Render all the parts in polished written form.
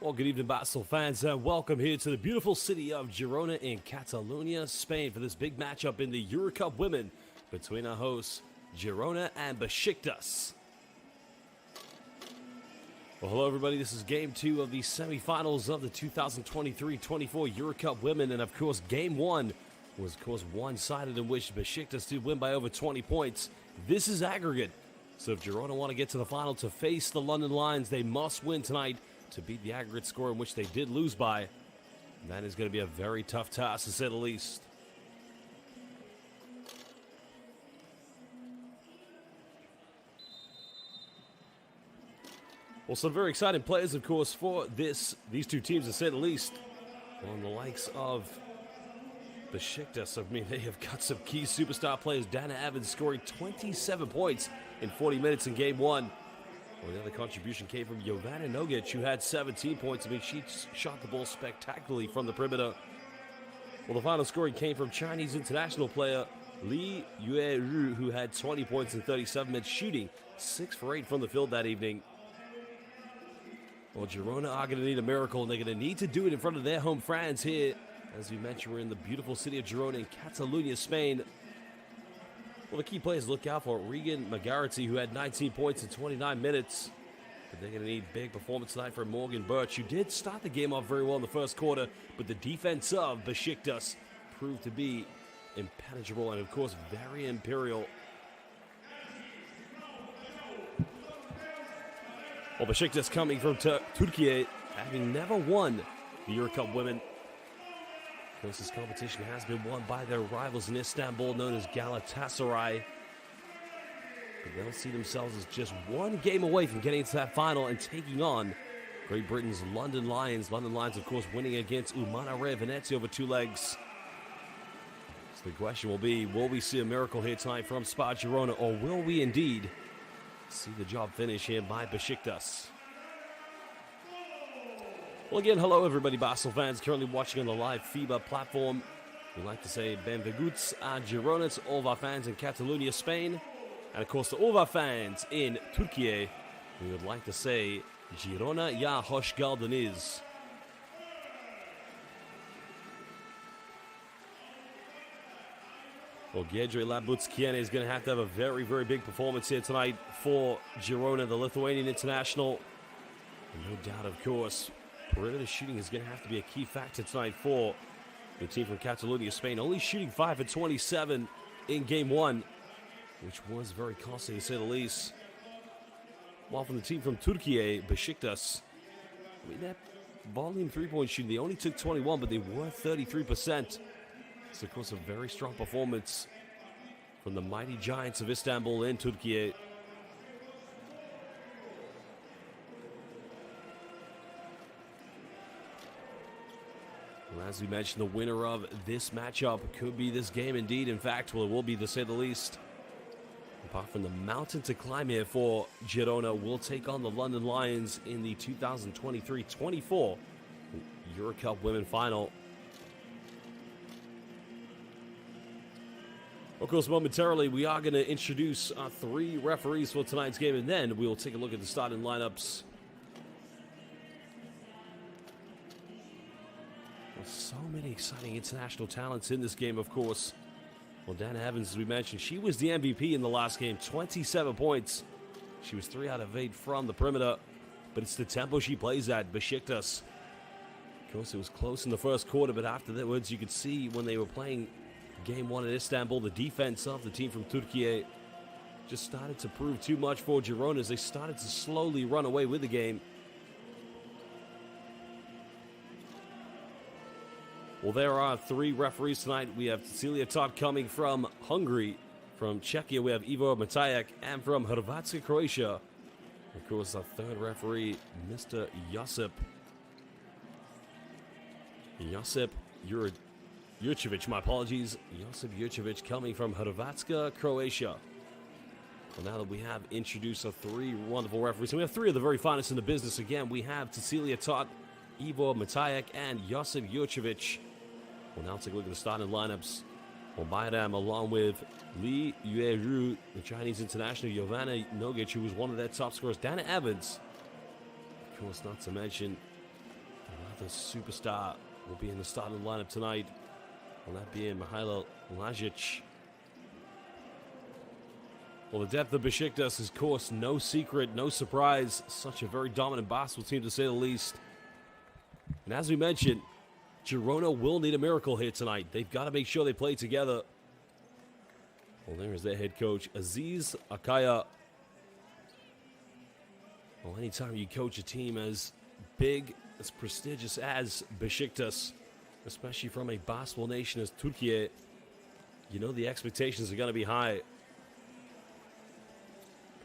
Well, good evening, Basel fans, and welcome here to the beautiful city of Girona in Catalonia, Spain, for this big matchup in the EuroCup Women between our hosts, Girona and Besiktas. Well, hello, everybody. This is Game 2 of the semifinals of the 2023-24 EuroCup Women, and of course, Game 1 was, of course, one-sided, in which Besiktas did win by over 20 points. This is aggregate, so if Girona want to get to the final to face the London Lions, they must win tonight to beat the aggregate score in which they did lose by. And that is going to be a very tough task, to say the least. Well, some very exciting players, of course, for these two teams, to say the least. On the likes of Besiktas, I mean, they have got some key superstar players. Dana Evans scoring 27 points in 40 minutes in Game 1. Well, the other contribution came from Jovana Nogic, who had 17 points. I mean, she shot the ball spectacularly from the perimeter. Well, the final scoring came from Chinese international player Li Yueru, who had 20 points in 37 minutes, shooting 6 for 8 from the field that evening. Well, Girona are going to need a miracle, and they're going to need to do it in front of their home fans here. As we mentioned, we're in the beautiful city of Girona in Catalonia, Spain. Well, the key players to look out for: Regan McGarity, who had 19 points in 29 minutes. But they're going to need big performance tonight from Morgan Birch, who did start the game off very well in the first quarter, but the defense of Besiktas proved to be impenetrable and, of course, very imperial. Well, Besiktas coming from Turkey, having never won the EuroCup Women. Of course, this competition has been won by their rivals in Istanbul, known as Galatasaray. But they'll see themselves as just one game away from getting to that final and taking on Great Britain's London Lions. London Lions, of course, winning against Umana Venezia over 2 legs. So the question will be, will we see a miracle here tonight from Spar Girona, or will we indeed see the job finish here by Besiktas? Well, again, hello everybody, Basel fans currently watching on the live FIBA platform. We'd like to say benvinguts a Girona to all of our fans in Catalonia, Spain. And of course, to all of our fans in Turkey, we would like to say Girona ya hoş geldiniz. Well, Giedre Labutskiene is going to have a very, very big performance here tonight for Girona, the Lithuanian international. And no doubt, of course, perimeter shooting is going to have to be a key factor tonight for the team from Catalonia, Spain. Only shooting 5 for 27 in Game 1, which was very costly, to say the least. While from the team from Turkey, Besiktas, I mean, that volume three-point shooting, they only took 21, but they were 33%. It's, of course, a very strong performance from the mighty giants of Istanbul and Turkey. Well, as we mentioned, the winner of this matchup could be this game indeed. In fact, well, it will be, to say the least. Apart from the mountain to climb here for Girona, will take on the London Lions in the 2023-24 EuroCup Women Final. Of course, momentarily, we are going to introduce 3 referees for tonight's game, and then we will take a look at the starting lineups. Well, so many exciting international talents in this game, of course. Well, Dana Evans, as we mentioned, she was the MVP in the last game, 27 points. She was 3 out of 8 from the perimeter, but it's the tempo she plays at. Besiktas, of course, it was close in the first quarter, but afterwards, you could see when they were playing Game 1 in Istanbul, the defense of the team from Turkey just started to prove too much for Girona as they started to slowly run away with the game. Well, there are 3 referees tonight. We have Cecilia Todd coming from Hungary. From Czechia, we have Ivo Matajak, and from Hrvatska, Croatia, of course, our 3rd referee, Mr. Josip Jurcevic, my apologies. Josip Jurcevic coming from Hrvatska, Croatia. Well, now that we have introduced our 3 wonderful referees, and we have 3 of the very finest in the business. Again, we have Cecilia Todd, Ivo Matajak, and Josip Jurcevic. We'll now take a look at the starting lineups. Well, Bayram, along with Li Yueru, the Chinese international, Jovana Nogic, who was one of their top scorers, Dana Evans, of course, not to mention another superstar will be in the starting lineup tonight. Will that be in Mihailo Lajic? Well, the depth of Besiktas is, of course, no secret, no surprise. Such a very dominant basketball team, to say the least. And as we mentioned, Girona will need a miracle here tonight. They've got to make sure they play together. Well, there is their head coach, Aziz Akaya. Well, anytime you coach a team as big, as prestigious as Besiktas, especially from a basketball nation as Turkey, you know the expectations are going to be high.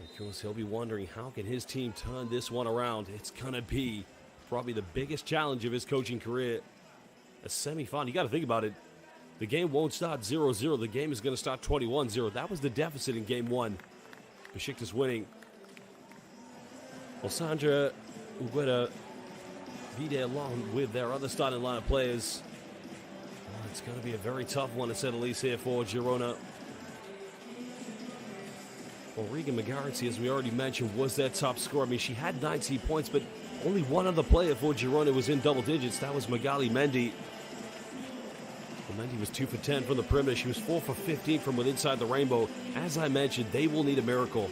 Of course, he'll be wondering how can his team turn this one around. It's going to be probably the biggest challenge of his coaching career. A semifinal, you got to think about it. The game won't start 0-0. The game is going to start 21-0. That was the deficit in game one. Besiktas winning. Well, Sandra Ugueda Vide along with their other starting lineup players. Oh, it's going to be a very tough one, to say the least, here for Girona. Well, Regan McGarity, as we already mentioned, was their top scorer. I mean, she had 19 points, but only one other player for Girona was in double digits. That was Magali Mendy. Well, Mendy was 2 for 10 from the perimeter. She was 4 for 15 from within inside the rainbow. As I mentioned, they will need a miracle.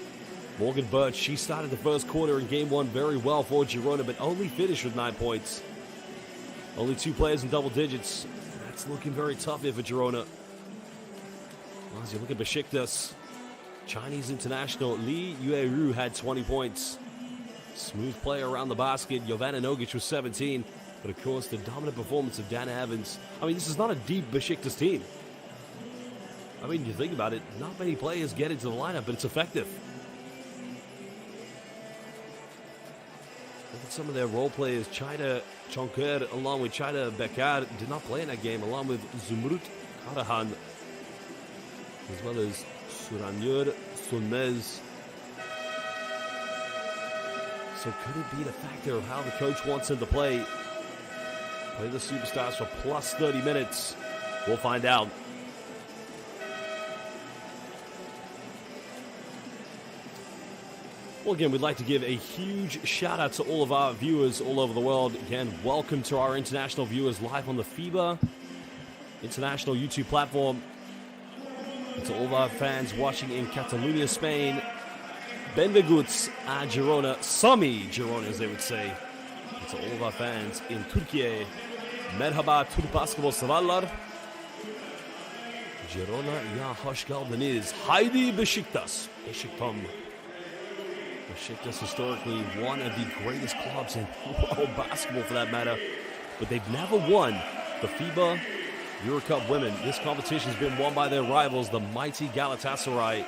Morgan Birch, she started the first quarter in game one very well for Girona, but only finished with 9 points. Only 2 players in double digits. That's looking very tough here for Girona. Well, as you look at Besiktas, Chinese international Li Yueru had 20 points. Smooth play around the basket. Jovana Nogic was 17. But of course, the dominant performance of Dana Evans. I mean, this is not a deep Besiktas team. I mean, you think about it, not many players get into the lineup, but it's effective. Look at some of their role players. China Chonker, along with China Bekar, did not play in that game, along with Zumrut Karahan, as well as Suranyur Sunmez. So could it be the factor of how the coach wants him to play? Play the superstars for plus 30 minutes. We'll find out. Well, again, we'd like to give a huge shout out to all of our viewers all over the world. Again, welcome to our international viewers live on the FIBA international YouTube platform. And to all of our fans watching in Catalonia, Spain, benvenuts a Girona, Sami Girona, as they would say. And to all of our fans in Turkey, merhaba Türk basketbol severler. Girona ya hoş geldiniz. Haydi Besiktas. Besiktas. Besiktas, historically one of the greatest clubs in world basketball, for that matter. But they've never won the FIBA EuroCup Women. This competition has been won by their rivals, the mighty Galatasaray.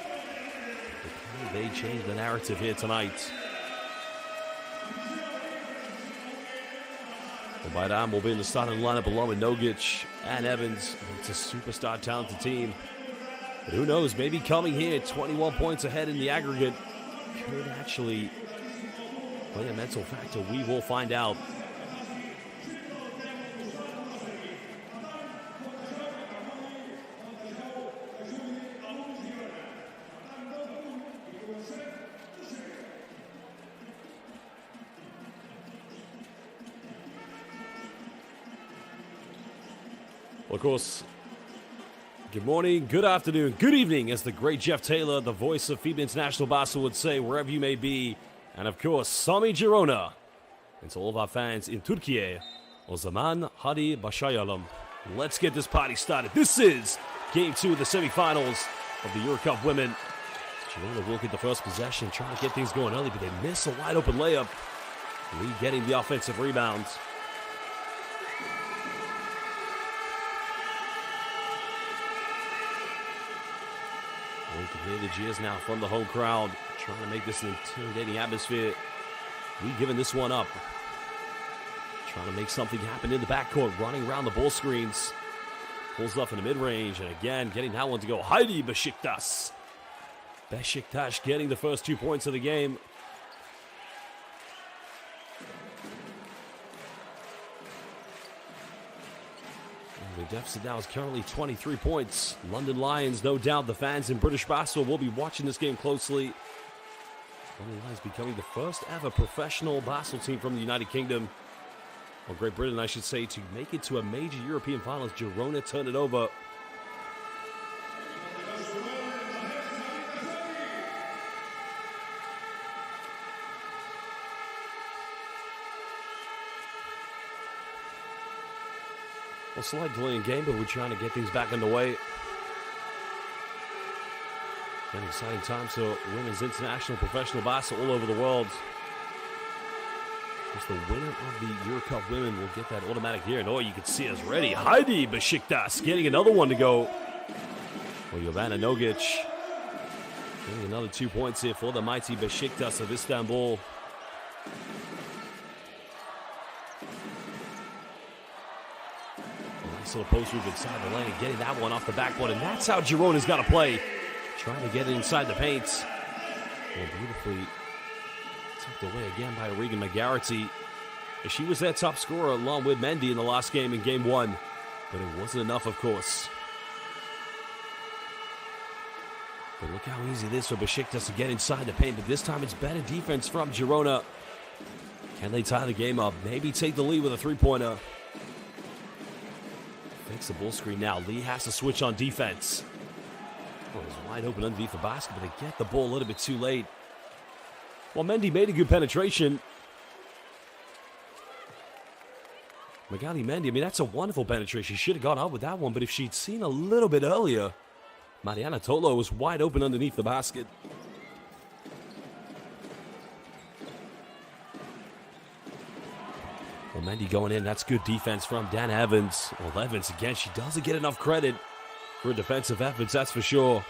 But they changed the narrative here tonight. Well, Baydam will be in the starting lineup along with Nogic and Evans. It's a superstar talented team. But who knows, maybe coming here 21 points ahead in the aggregate could actually play a mental factor. We will find out. Well, of course, good morning, good afternoon, good evening, as the great Jeff Taylor, the voice of FIBA International Basketball, would say, wherever you may be. And of course, Sami Girona. And to all of our fans in Turkey, o zaman hadi başlayalım. Let's get this party started. This is Game 2 of the semifinals of the EuroCup Women. Girona will get the first possession, trying to get things going early, but they miss a wide open layup. Lee getting the offensive rebound. You can hear the cheers now from the home crowd, trying to make this an intimidating atmosphere. We giving this one up. Trying to make something happen in the backcourt, running around the ball screens. Pulls up in the mid-range, and again, getting that one to go. Haydi Besiktas. Besiktas getting the first 2 points of the game. The deficit now is currently 23 points. London Lions, no doubt the fans in British basketball will be watching this game closely. London Lions becoming the first ever professional basketball team from the United Kingdom. or Great Britain, I should say, to make it to a major European finals. Girona turned it over. A slight delay in game, but we're trying to get things back underway. An exciting time for women's international professional basketball all over the world. As the winner of the EuroCup Women will get that automatic here. And oh, you can see us ready. Heidi Besiktas getting another one to go. Well, Jovana Nogic getting another 2 points here for the mighty Besiktas of Istanbul. Nice little post move inside the lane and getting that one off the backboard. And that's how Girona's got to play. Trying to get it inside the paint. Well, beautifully tucked away again by Regan McGarity. She was their top scorer along with Mendy in the last game in game one. But it wasn't enough, of course. But look how easy it is for Besiktas to get inside the paint. But this time it's better defense from Girona. Can they tie the game up? Maybe take the lead with a three-pointer. Fakes the ball screen now. Lee has to switch on defense. Oh, it was wide open underneath the basket, but they get the ball a little bit too late. Well, Mendy made a good penetration. Magali Mendy, I mean, that's a wonderful penetration. She should have gone out with that one, but if she'd seen a little bit earlier, Mariana Tolo was wide open underneath the basket. Well, Mendy going in, that's good defense from Dan Evans. Well, Evans, again, she doesn't get enough credit for defensive efforts, that's for sure.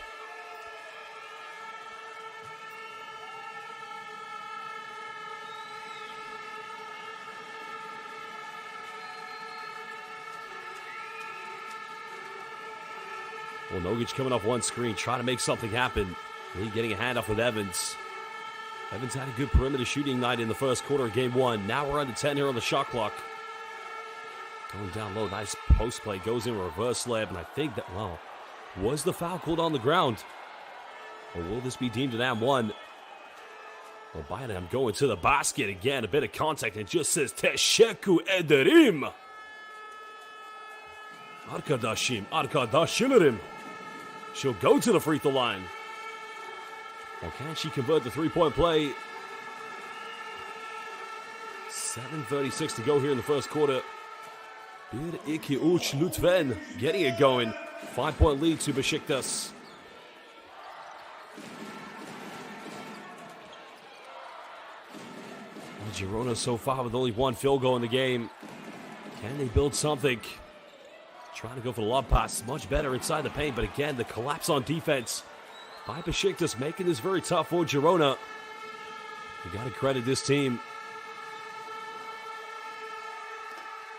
Well, Nogic coming off one screen, trying to make something happen. Lee getting a handoff with Evans. Evans had a good perimeter shooting night in the first quarter of game one. Now we're under 10 here on the shot clock. Going down low, nice post play, goes in reverse layup, and I think that, well, was the foul called on the ground? Or will this be deemed an and-one? Well, Bynum going to the basket again, a bit of contact, and just says, Teşekkür ederim. Arkadaşlarım. She'll go to the free throw line. Well, can she convert the three-point play? 7:36 to go here in the first quarter. Bir, iki, üç, lütfen. Getting it going. 5-point lead to Besiktas. Well, Girona so far with only one field goal in the game. Can they build something? Trying to go for the lob pass, much better inside the paint, but again, the collapse on defense by Besiktas, making this very tough for Girona. You got to credit this team.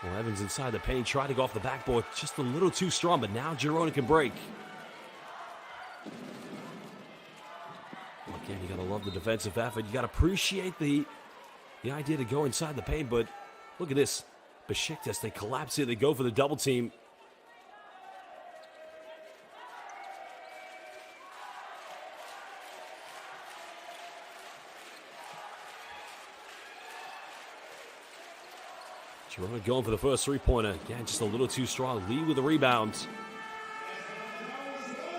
Well, Evans inside the paint, tried to go off the backboard, just a little too strong, but now Girona can break. Well, again, you got to love the defensive effort. You got to appreciate the idea to go inside the paint, but look at this. Besiktas, they collapse here, they go for the double team. Girona going for the first three-pointer. Again, just a little too strong. Lee with the rebound.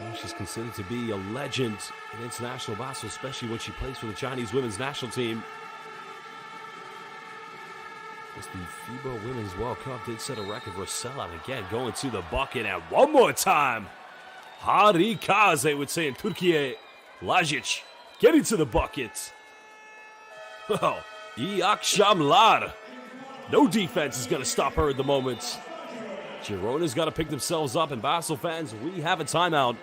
Well, she's considered to be a legend in international basketball, especially when she plays for the Chinese women's national team. As the FIBA Women's World Cup did set a record for a sellout. Again, going to the bucket, and one more time. Harika, as they would say in Turkey. Lajic getting to the bucket. Well, iyi akşamlar. No defense is going to stop her at the moment. Girona's got to pick themselves up, and basketball fans, we have a timeout.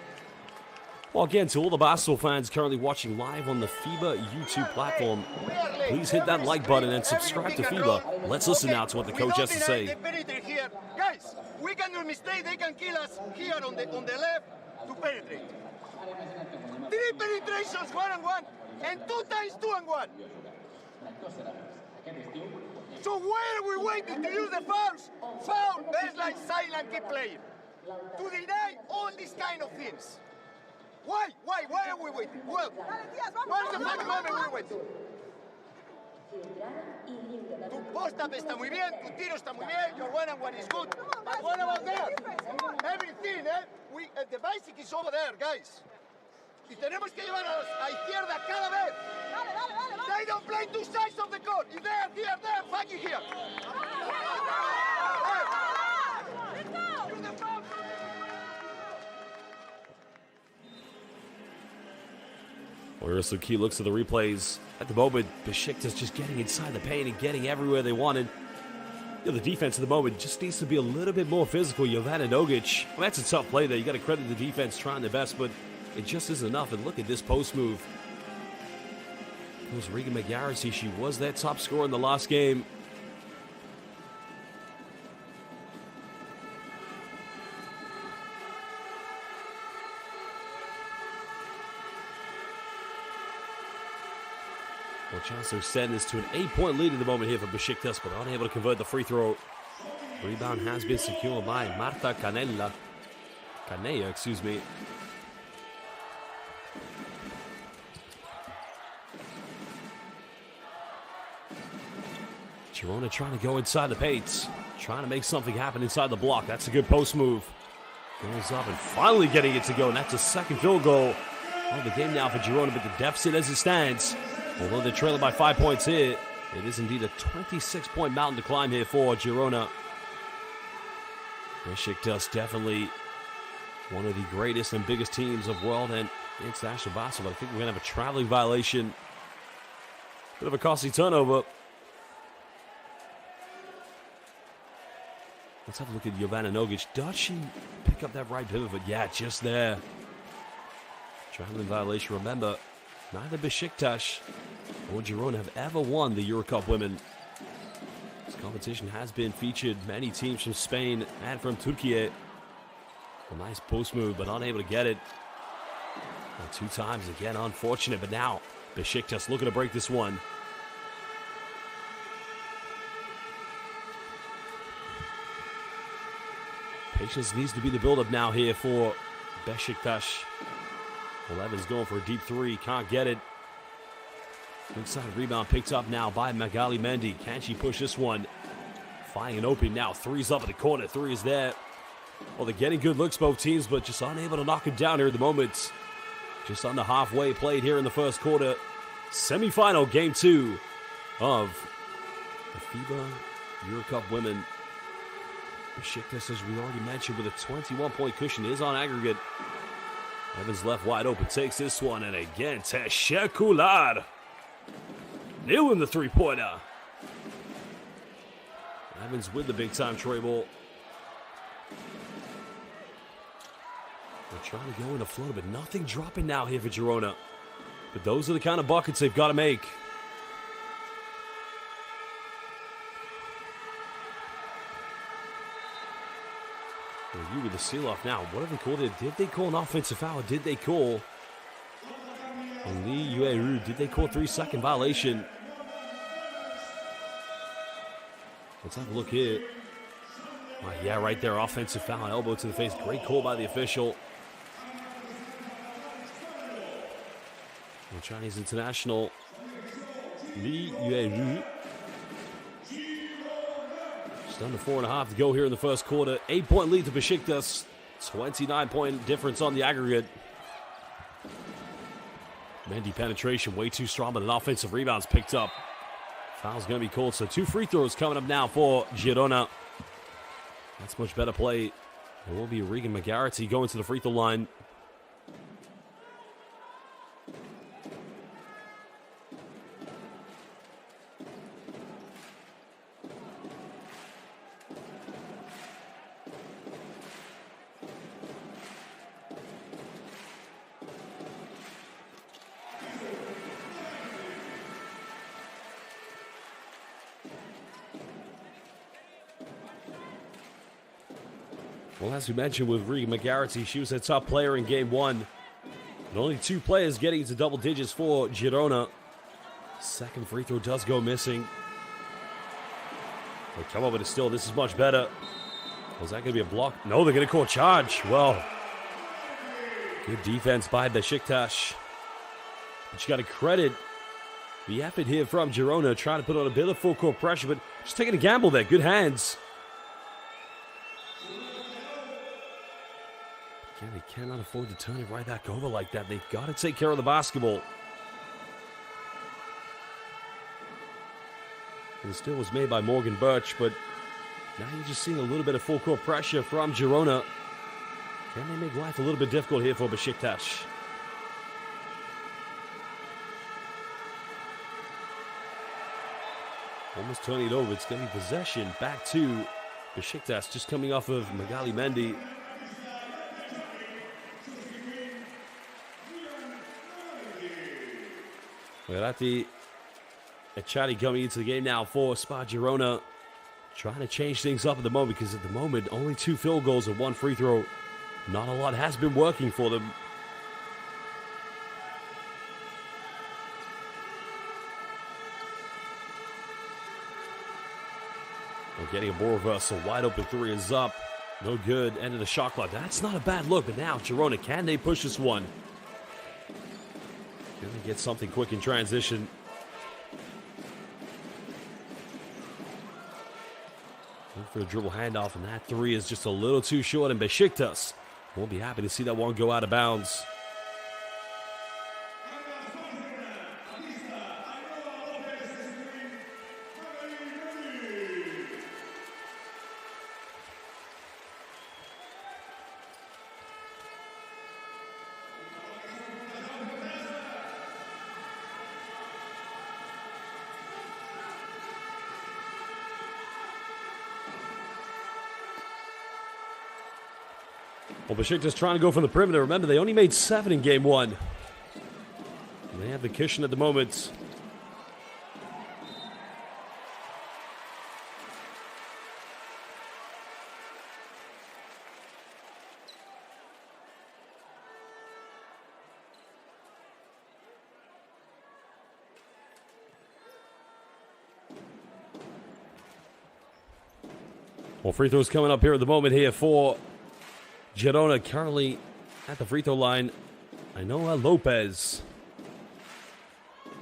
Well, again, to all the basketball fans currently watching live on the FIBA YouTube platform, please hit that like button and subscribe to FIBA. Let's listen now to what the coach has to say. Guys, we can do mistake. They can kill us here on the left to penetrate. 3 penetrations, 1-on-1, and 2 times 2-on-1. So why are we waiting to use the fouls? Foul, there's like silent, keep playing. To deny all these kind of things. Why? Why are we waiting? Well, what's the fucking moment we're waiting? Tu post-up está muy bien, tu tiro está muy bien, your one-on-one is good. But what about that? Everything, the basic is over there, guys. Y tenemos que llevar a izquierda cada vez. They don't play two sides of the court. It's there, fuck it here. Whereas Key looks at the replays. At the moment, Besiktas just getting inside the paint and getting everywhere they wanted. You know, the defense at the moment just needs to be a little bit more physical. Jovana Nogic, well, that's a tough play there. You got to credit the defense trying their best, but it just isn't enough. And look at this post move. It was Regan McGarity. She was their top scorer in the last game. Well, chance to extend this to an 8-point lead at the moment here for Besiktas, but unable to convert the free throw. Rebound has been secured by Marta Canella. Canella, excuse me. Girona trying to go inside the paint. Trying to make something happen inside the block. That's a good post move. Goes up and finally getting it to go, and that's a second field goal of the game now for Girona, but the deficit as it stands. Although they're trailing by 5 points here, it is indeed a 26-point mountain to climb here for Girona. Besiktas definitely one of the greatest and biggest teams of world and international basketball. I think we're going to have a traveling violation. Bit of a costly turnover. Let's have a look at Jovana Nogic. Does she pick up that right pivot? Yeah, just there. Traveling violation. Remember, neither Besiktas or Girona have ever won the EuroCup Women. This competition has been featured many teams from Spain and from Turkey. A nice post move, but unable to get it. Well, 2 times again, unfortunate, but now Besiktas looking to break this one. Patience needs to be the build-up now here for Besiktas. 11's going for a deep 3, can't get it. Inside rebound picked up now by Magali Mendy. Can she push this one? Flying and open now. 3's up in the corner. 3 is there. Well, they're getting good looks, both teams, but just unable to knock it down here at the moment. Just under halfway played here in the first quarter. Semi-final game 2 of the FIBA EuroCup Women. Besiktas, as we already mentioned, with a 21-point cushion, is on aggregate. Evans left wide open, takes this one, and again, Teshekular. Nailing the three-pointer. Evans with the big-time tray ball. They're trying to go in the flow, but nothing dropping now here for Girona. But those are the kind of buckets they've got to make. Review with the seal-off now. What have they called it? Did they call an offensive foul? Or did they call Lee Yueru? Did they call a 3-second violation? Let's have a look here. Yeah, right there. Offensive foul. Elbow to the face. Great call by the official. The Chinese international Lee Yueru. Just under 4.5 to go here in the first quarter. 8-point lead to Besiktas. 29-point difference on the aggregate. Mendy penetration way too strong, but an offensive rebound's picked up. Foul's going to be called, so 2 free throws coming up now for Girona. That's much better play. It will be Regan McGarity going to the free throw line. Well, as we mentioned with Regan McGarity, she was a top player in game 1. And only 2 players getting into double digits for Girona. Second free throw does go missing. They come up with a steal. This is much better. Was that going to be a block? No, they're going to call a charge. Well, good defense by Besiktas. But you got to credit the effort here from Girona, trying to put on a bit of full court pressure, but just taking a gamble there. Good hands. Again, they cannot afford to turn it right back over like that. They've got to take care of the basketball. And the steal was made by Morgan Birch, but now you're just seeing a little bit of full court pressure from Girona. Can they make life a little bit difficult here for Besiktas? Almost turning it over. It's going to be possession back to Besiktas, just coming off of Magali Mendy. Verratti Echadi coming into the game now for Spar Girona. Trying to change things up at the moment, because at the moment, only 2 field goals and 1 free throw. Not a lot has been working for them. We're getting a ball reversal. Wide open 3 is up. No good. End of the shot clock. That's not a bad look, but now Girona, can they push this one? Can they get something quick in transition? For a dribble handoff, and that 3 is just a little too short, and Besiktas won't be happy to see that one go out of bounds. Well, Besiktas trying to go from the perimeter. Remember, they only made 7 in game 1. And they have the cushion at the moment. Well, free throws coming up here at the moment here for Girona, currently at the free throw line. Ainoa Lopez.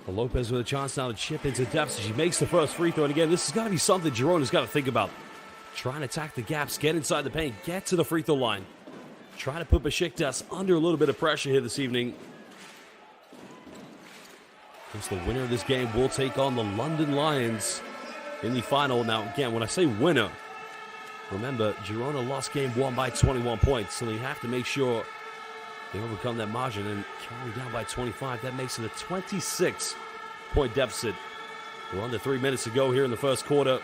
Well, Lopez with a chance now to chip into deficit. She makes the first free throw. And again, this has got to be something Girona's got to think about. Trying to attack the gaps, get inside the paint, get to the free throw line. Trying to put Besiktas under a little bit of pressure here this evening. Because the winner of this game will take on the London Lions in the final. Now, again, when I say winner, remember, Girona lost game 1 by 21 points, so they have to make sure they overcome that margin and carry down by 25. That makes it a 26-point deficit. We're under 3 minutes to go here in the first quarter.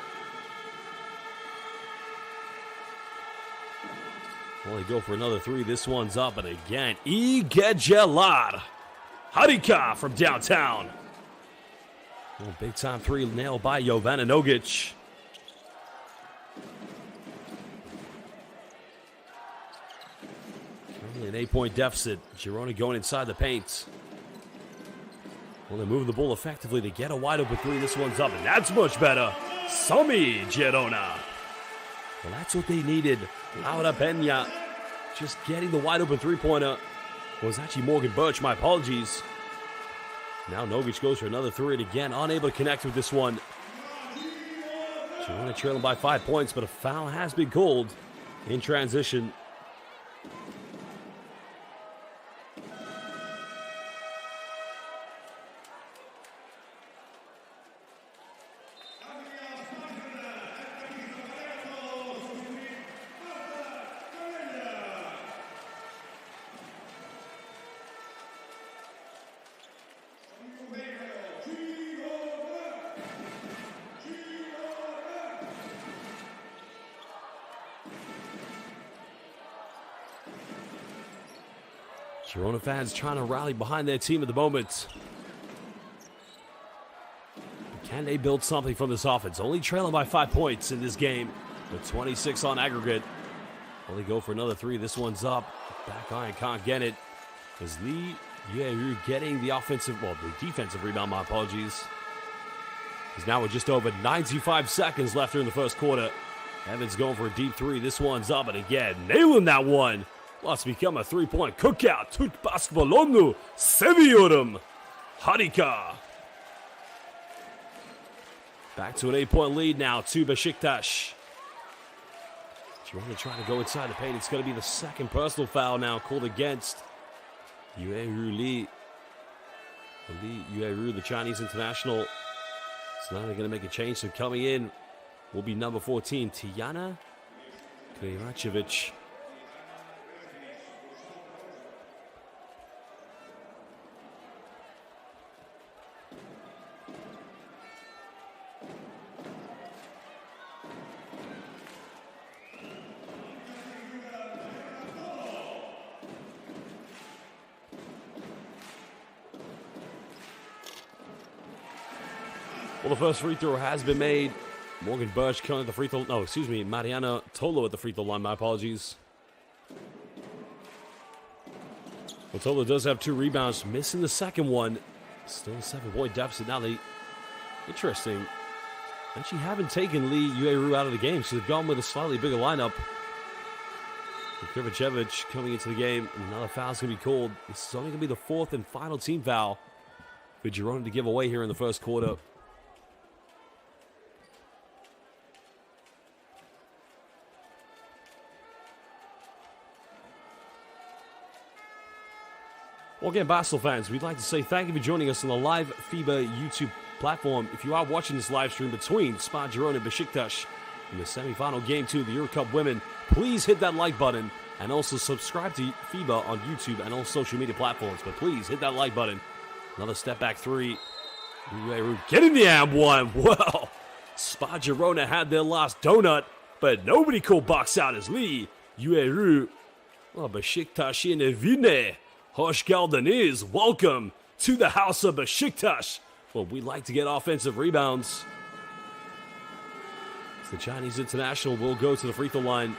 Well, they go for another 3. This one's up, and again, Igejelar Harika from downtown. Well, big-time 3 nailed by Jovana Nogic. An 8-point deficit. Girona going inside the paint. Well, they're moving the ball effectively to get a wide open 3. This one's up, and that's much better. Sami Girona. Well, that's what they needed. Laura Pena just getting the wide open 3-pointer. Was actually Morgan Birch. My apologies. Now Nogic goes for another 3, and again, unable to connect with this one. Girona trailing by 5 points, but a foul has been called in transition. Girona fans trying to rally behind their team at the moment. Can they build something from this offense? Only trailing by 5 points in this game, but 26 on aggregate. Only go for another 3. This one's up. Back iron can't get it. As Lee, you're getting the offensive, well, the defensive rebound, my apologies. Because now with just over 95 seconds left here in the first quarter. Evans going for a deep 3. This one's up, and again, nailing that one. Well, it's become a 3-point cookout. Türk basketbolunu seviyorum. Harika. Back to an 8-point lead now to Besiktas. Girona trying to go inside the paint. It's going to be the second personal foul now called against Yueru Yueru, the Chinese international. So now they're going to make a change. So coming in will be number 14, Tijana Krivacevic. Well, the first free throw has been made. Morgan Birch coming at the free throw. No, excuse me. Mariana Tolo at the free throw line. My apologies. Well, Tolo does have 2 rebounds. Missing the second one. Still a 7-point deficit. Now interesting. Actually haven't taken Lee Yueru out of the game. So they've gone with a slightly bigger lineup. Krivacevic coming into the game. Another foul's going to be called. This is only going to be the 4th and final team foul for Girona to give away here in the first quarter. Well, again, Basel fans, we'd like to say thank you for joining us on the live FIBA YouTube platform. If you are watching this live stream between Spar Girona and Besiktas in the semi-final game 2 of the EuroCup Women, please hit that like button and also subscribe to FIBA on YouTube and all social media platforms. But please hit that like button. Another step back 3. Getting the and one. Well, Spar Girona had their last donut, but nobody could box out as Lee Yueru. Well, Besiktas in Evine. Hoş geldiniz. Welcome to the house of Besiktas. Well, we like to get offensive rebounds. So the Chinese international will go to the free throw line.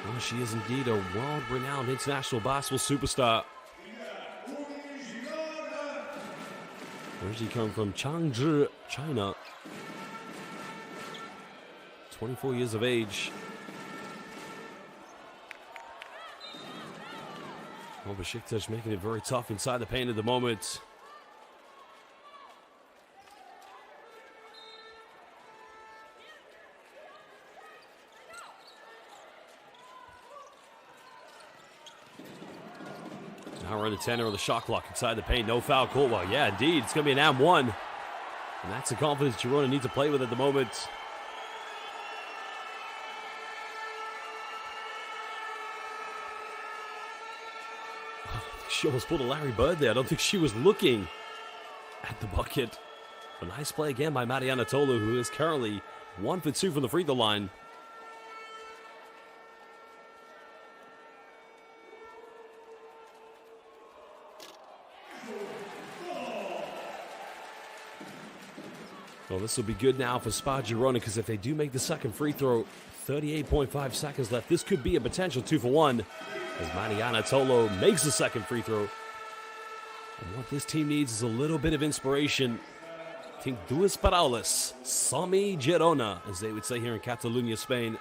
Well, she is indeed a world-renowned international basketball superstar. Where does she come from? Changzhou, China. 24 years of age. Well, Besiktas making it very tough inside the paint at the moment. Now we're in the 10 of the shot clock inside the paint. No foul call. Well, yeah, indeed. It's going to be an and one. And that's the confidence Girona needs to play with at the moment. She almost pulled a Larry Bird there. I don't think she was looking at the bucket. A nice play again by Mariana Tolu, who is currently 1 for 2 from the free throw line. Well, this will be good now for Spar Girona, because if they do make the second free throw, 38.5 seconds left. This could be a potential 2 for 1. As Mariana Tolo makes the second free throw. And what this team needs is a little bit of inspiration. Think duas paraulas. Som-hi Girona, as they would say here in Catalonia, Spain.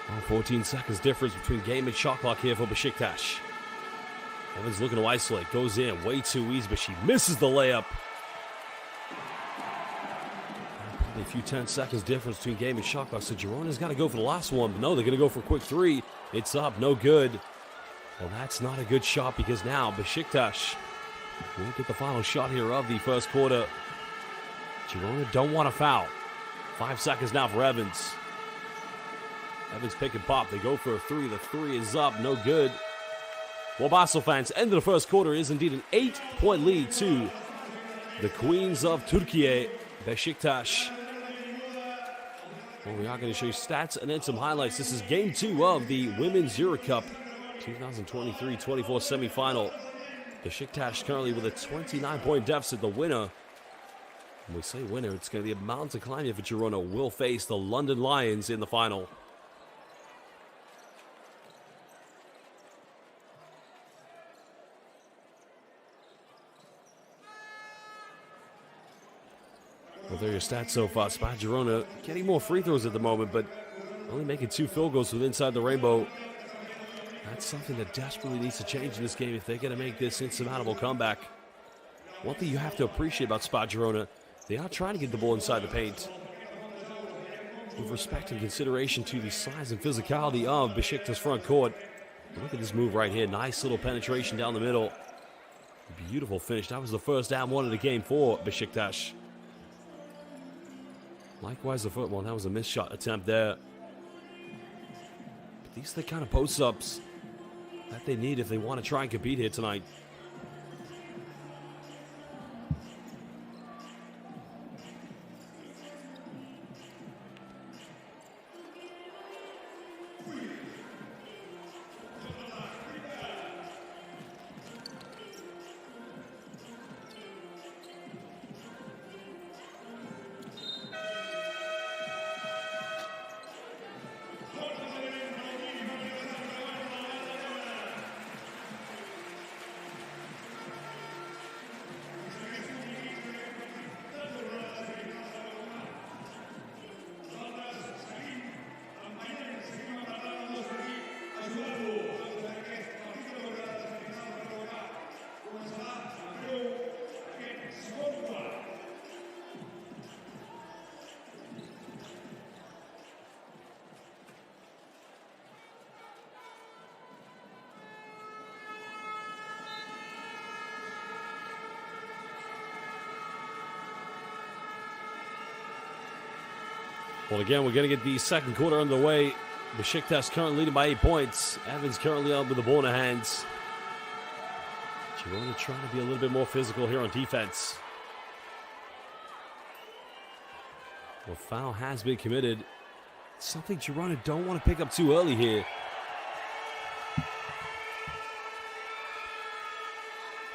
Well, 14 seconds difference between game and shot clock here for Besiktas. Evans looking to isolate, goes in, way too easy, but she misses the layup. Probably a few 10 seconds difference between game and shot clock, so Girona's got to go for the last one, but no, they're going to go for a quick 3. It's up, no good. Well, that's not a good shot, because now Besiktas will get the final shot here of the first quarter. Girona don't want to foul. 5 seconds now for Evans. Evans pick and pop, they go for a 3. The 3 is up, no good. Well, Basel fans, end of the first quarter is indeed an 8-point lead to the Queens of Turkey, Besiktas. Well, we are going to show you stats and then some highlights. This is game 2 of the Women's EuroCup 2023-24 semifinal. Besiktas currently with a 29-point deficit. The winner, when we say winner, it's going to be a mountain to climb here for Girona, will face the London Lions in the final. Well, there are your stats so far. Spar Girona getting more free throws at the moment, but only making 2 field goals with inside the rainbow. That's something that desperately needs to change in this game if they're going to make this insurmountable comeback. One thing you have to appreciate about Spar Girona, they are trying to get the ball inside the paint. With respect and consideration to the size and physicality of Besiktas' front court. Look at this move right here. Nice little penetration down the middle. Beautiful finish. That was the first and one of the game for Besiktas. Likewise, the foot. Well, that was a missed shot attempt there. But these are the kind of post-ups that they need if they want to try and compete here tonight. Well, again, we're going to get the second quarter underway. Besiktas currently leading by 8 points. Evans currently up with the ball in her hands. Girona trying to be a little bit more physical here on defense. Well, foul has been committed. Something Girona don't want to pick up too early here.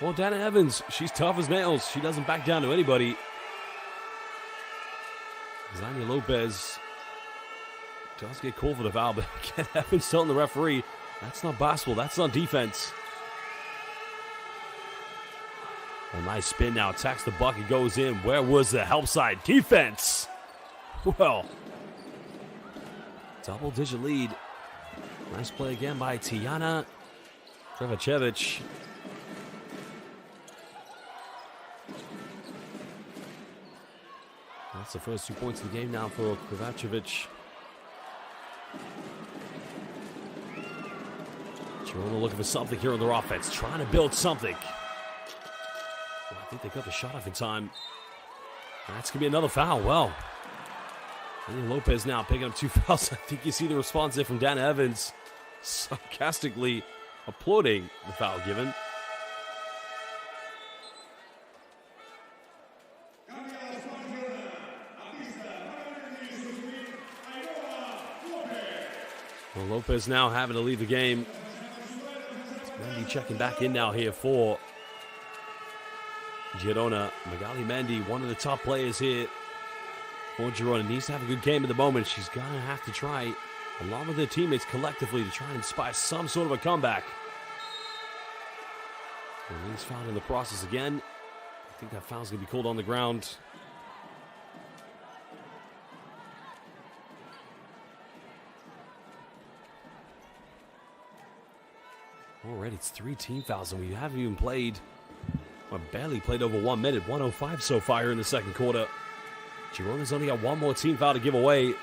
Well, Dana Evans, she's tough as nails. She doesn't back down to anybody. Zania Lopez does get called for the foul, but again, Evans telling the referee, that's not basketball, that's not defense. A nice spin now, attacks the bucket, goes in. Where was the help side? Defense! Well, double-digit lead. Nice play again by Tijana Trevacevic. That's the first 2 points of the game now for Trevacevic. Girona looking for something here on their offense, trying to build something. Well, I think they got the shot off in time. That's going to be another foul. Well, Daniel Lopez now picking up 2 fouls. I think you see the response there from Dana Evans, sarcastically applauding the foul given. Well, Lopez now having to leave the game. Mendy checking back in now here for Girona. Magali Mendy, one of the top players here for Girona, needs to have a good game at the moment. She's going to have to try, along with their teammates collectively, to try and inspire some sort of a comeback. Release foul in the process again. I think that foul's going to be called on the ground. Already it's 3 team fouls, and we haven't even played, or barely played over 1 minute. 1:05 so far here in the second quarter. Girona's only got 1 more team foul to give away.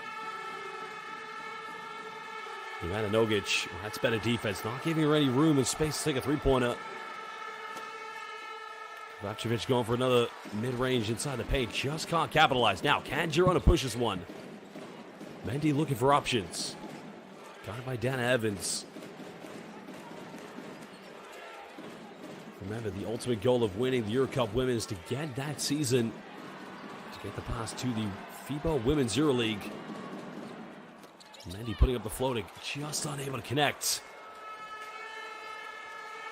Ivana Nogic, well, that's better defense, not giving her any room and space to take a 3-pointer. Kovacevic going for another mid-range inside the paint, just can't capitalize. Now, can Girona push this one? Mendy looking for options. Got it by Dana Evans. Remember, the ultimate goal of winning the EuroCup Women is to get that season, to get the pass to the FIBA Women's EuroLeague. Mendy putting up the floating, just unable to connect.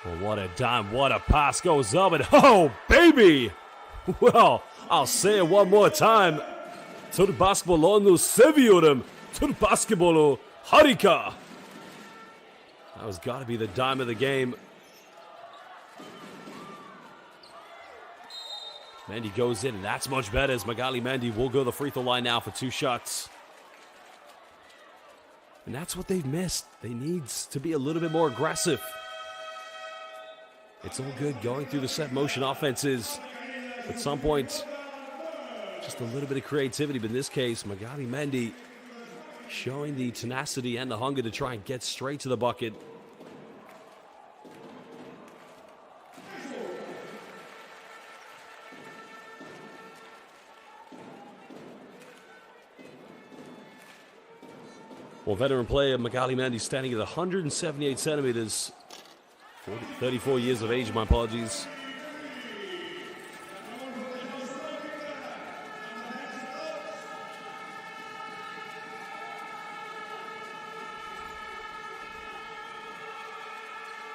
Well, what a dime, what a pass goes up, and oh, baby! Well, I'll say it one more time. Tur basketbolu seviyorum. Tur basketbolu harika. That was got to be the dime of the game. Mendy goes in, and that's much better as Magali Mendy will go to the free throw line now for 2 shots. And that's what they've missed. They need to be a little bit more aggressive. It's all good going through the set motion offenses. At some point, just a little bit of creativity. But in this case, Magali Mendy showing the tenacity and the hunger to try and get straight to the bucket. Well, veteran player Magali Mendy standing at 178 centimeters, 34 years of age, my apologies.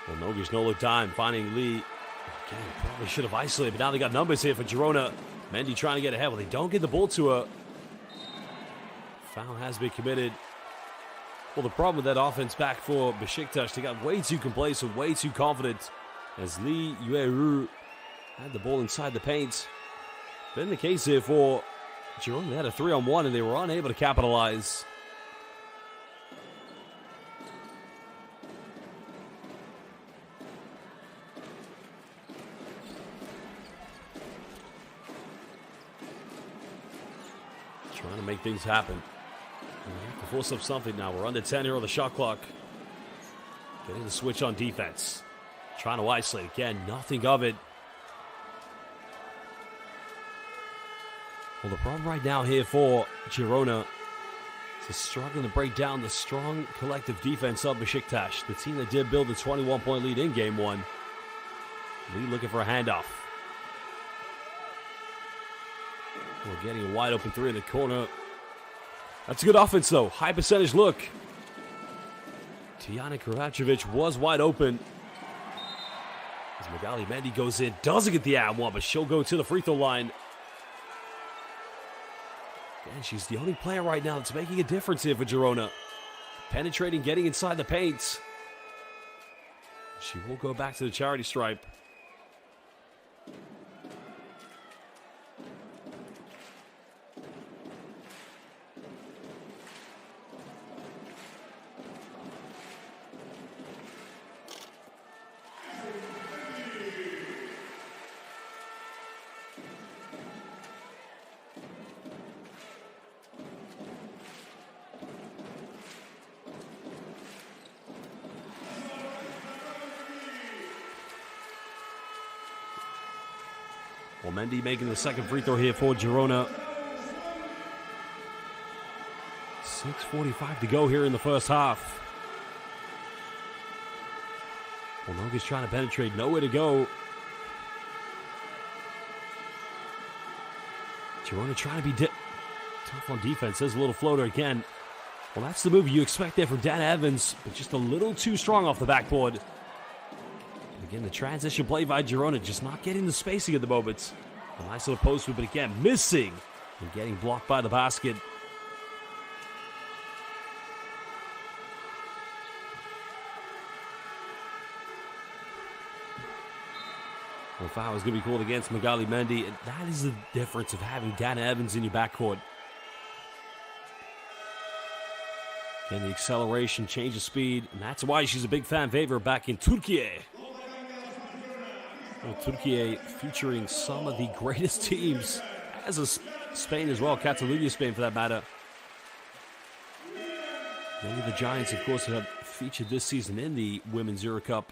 Well, Nogic no look time, finding Lee. Again, probably should have isolated, but now they got numbers here for Girona. Mendy trying to get ahead. Well, they don't get the ball to her. Foul has been committed. Well, the problem with that offense back for Besiktas, they got way too complacent, way too confident as Lee Yueru had the ball inside the paint. Been the case here for Girona. They had a 3-on-1 and they were unable to capitalize. Trying to make things happen. We have to force up something now. We're under 10 here on the shot clock. Getting the switch on defense. Trying to isolate again. Nothing of it. Well, the problem right now here for Girona is struggling to break down the strong collective defense of Besiktas, the team that did build a 21-point lead in Game 1. Lee looking for a handoff. We're getting a wide open 3 in the corner. That's a good offense, though. High percentage look. Tijana Karacevic was wide open. As Magali Mendy goes in, doesn't get the and one, but she'll go to the free throw line. And she's the only player right now that's making a difference here for Girona. Penetrating, getting inside the paint. She will go back to the charity stripe. Well, Mendy making the second free throw here for Girona. 6:45 to go here in the first half. Well, Nogi's trying to penetrate. Nowhere to go. Girona trying to be tough on defense. There's a little floater again. Well, that's the move you expect there from Dan Evans, but just a little too strong off the backboard. Again, the transition play by Girona just not getting the spacing at the moment. A nice little post move, but again, missing and getting blocked by the basket. Well, foul is going to be called against Magali Mendy, and that is the difference of having Dan Evans in your backcourt. Again, the acceleration, change of speed, and that's why she's a big fan favorite back in Turkey. Turkey featuring some of the greatest teams, as is Spain as well, Catalonia, Spain for that matter. Many of the Giants, of course, have featured this season in the Women's EuroCup.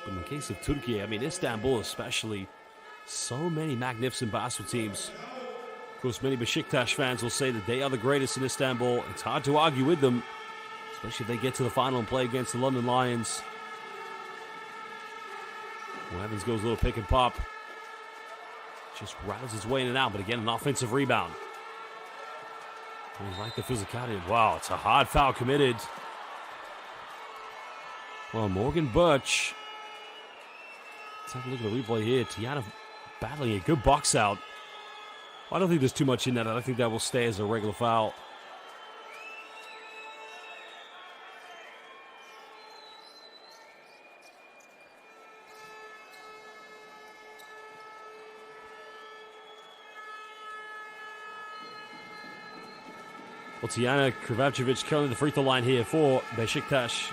But in the case of Turkey, I mean, Istanbul especially, so many magnificent basketball teams. Of course, many Besiktas fans will say that they are the greatest in Istanbul. It's hard to argue with them, especially if they get to the final and play against the London Lions. Well, Evans goes a little pick and pop. Just rattles his way in and out, but again, an offensive rebound. We like the physicality. Wow, it's a hard foul committed. Well, Morgan Birch. Let's have a look at the replay here. Tiana battling a good box out. I don't think there's too much in that. I think that will stay as a regular foul. Well, Tijana Krivavcevic currently the free throw line here for Besiktas.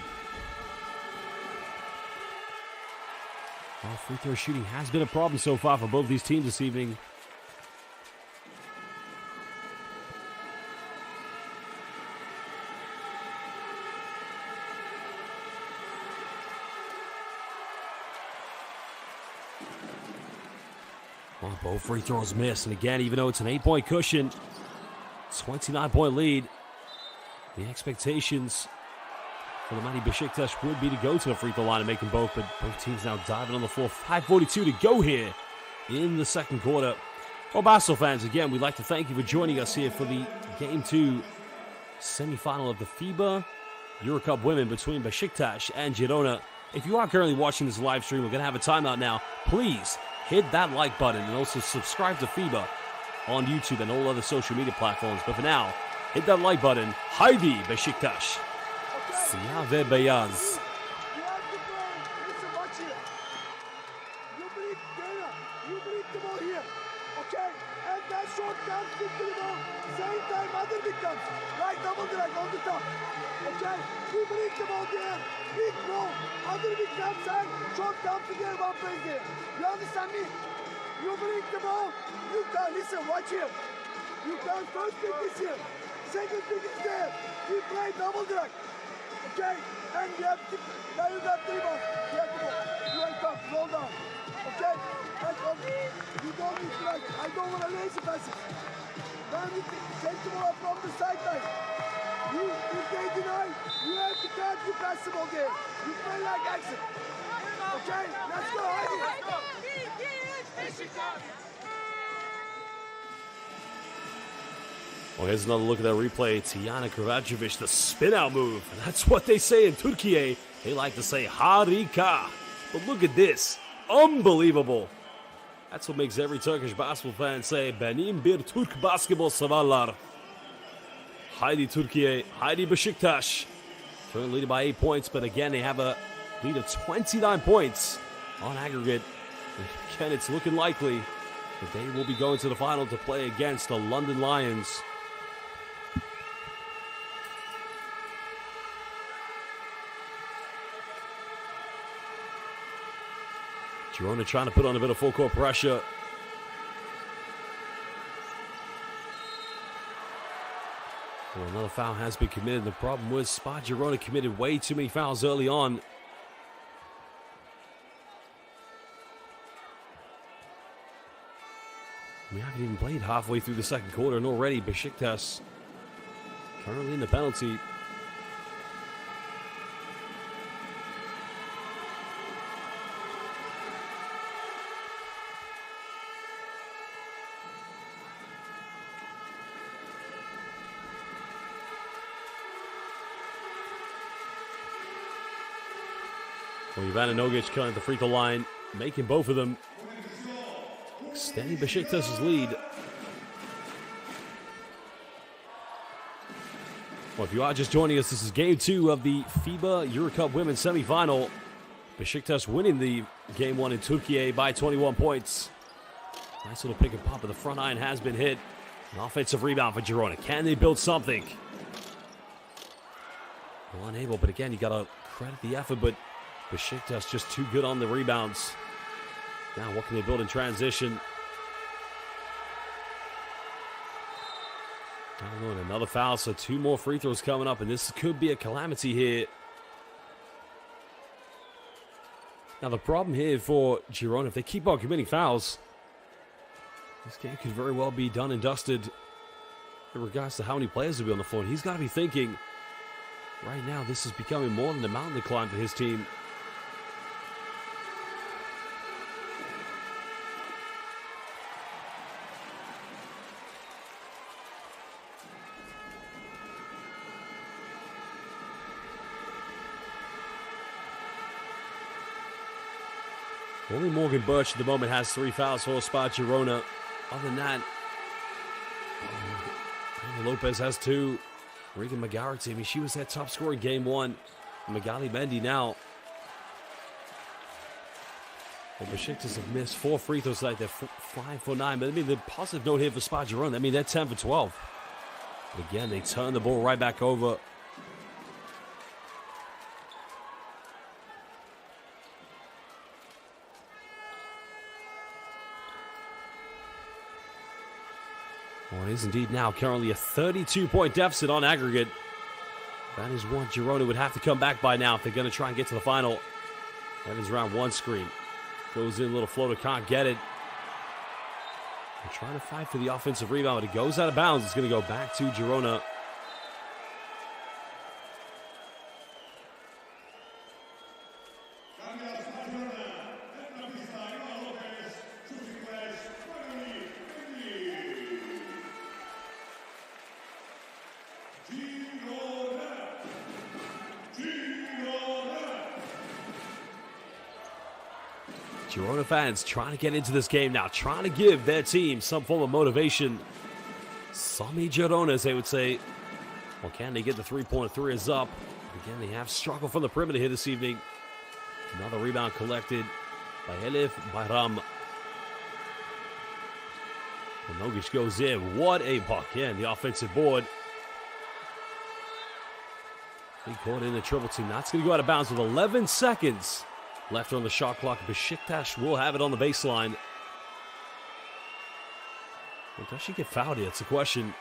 Well, free throw shooting has been a problem so far for both these teams this evening. Well, both free throws missed, and again, even though it's an 8-point cushion, 29-point lead, the expectations for the mighty Besiktas would be to go to the free throw line and make them both, but both teams now diving on the floor. 5:42 to go here in the second quarter. Well, Basel fans, again, we'd like to thank you for joining us here for the Game 2 semi-final of the FIBA EuroCup Women between Besiktas and Girona. If you are currently watching this live stream, we're going to have a timeout now. Please hit that like button and also subscribe to FIBA on YouTube and all other social media platforms. But for now, hit that like button. Heidi Besiktas. Siyah ve beyaz. You have to play. Listen, watch here. You bring Dana. You bring the ball here. Okay? And that short comes into the ball. Same time, other big comes. Like double drag on the top. Okay? You bring the ball there. Big throw. Other big comes and short comes again. One play there. You understand me? You bring the ball. You can listen, watch here. You can first pick is here. Second pick is there. We play double drag. Okay, and you have to, now you got 3 balls. You have to go. You wake up, roll down. Okay, and you don't need to like, I don't want to lazy passes. Now you take the ball from the sideline. If they deny, you have to cut, you pass the ball there. You play like action. Okay, let's go, Heidi. Well, here's another look at that replay. Tijana Krivavcevic, the spin-out move. And that's what they say in Turkey. They like to say harika. But look at this. Unbelievable. That's what makes every Turkish basketball fan say, Benim bir Türk basketball severler. Heidi Turkey, Heidi Besiktas. Currently leading by 8 points, but again, they have a lead of 29 points on aggregate. Again, it's looking likely that they will be going to the final to play against the London Lions. Girona trying to put on a bit of full court pressure. Well, another foul has been committed. The problem was Spar Girona committed way too many fouls early on. We haven't even played halfway through the second quarter, and already Besiktas currently in the penalty. Well, Ivanovic coming at the free throw line, making both of them. Extending Besiktas' lead. Well, if you are just joining us, this is Game 2 of the FIBA EuroCup Women semi-final. Besiktas winning the Game 1 in Turkey by 21 points. Nice little pick and pop, but the front iron has been hit. An offensive rebound for Girona. Can they build something? Well, unable, but again, you got to credit the effort, but Besiktas just too good on the rebounds. Now, what can they build in transition? I don't know, and another foul, so 2 more free throws coming up, and this could be a calamity here. Now, the problem here for Girona, if they keep on committing fouls, this game could very well be done and dusted in regards to how many players will be on the floor. And he's got to be thinking, right now, this is becoming more than a mountain to climb for his team. Only Morgan Birch at the moment has 3 fouls for Spar Girona. Other than that, Lopez has 2. Regan McGarrity, I mean, she was their top scorer in Game 1. Magali Mendy now. Well, Besiktas have missed 4 free throws tonight. They're 5 for 9. But I mean, the positive note here for Spar Girona, I mean, they're 10 for 12. But again, they turn the ball right back over. Well, it is indeed now currently a 32-point deficit on aggregate. That is what Girona would have to come back by now if they're going to try and get to the final. Evans around one screen. Goes in, little floater, can't get it. They're trying to fight for the offensive rebound, but it goes out of bounds. It's going to go back to Girona. Girona fans trying to get into this game now, trying to give their team some form of motivation. Sommi Girona, as they would say. Well, can they get the three-point three is up? Again, they have struggled from the perimeter here this evening. Another rebound collected by Elif Bayram. Nogic goes in. What a buck. Yeah, the offensive board. He caught in the triple team. That's going to go out of bounds with 11 seconds left on the shot clock. Besiktas will have it on the baseline. Well, does she get fouled here? It's a question.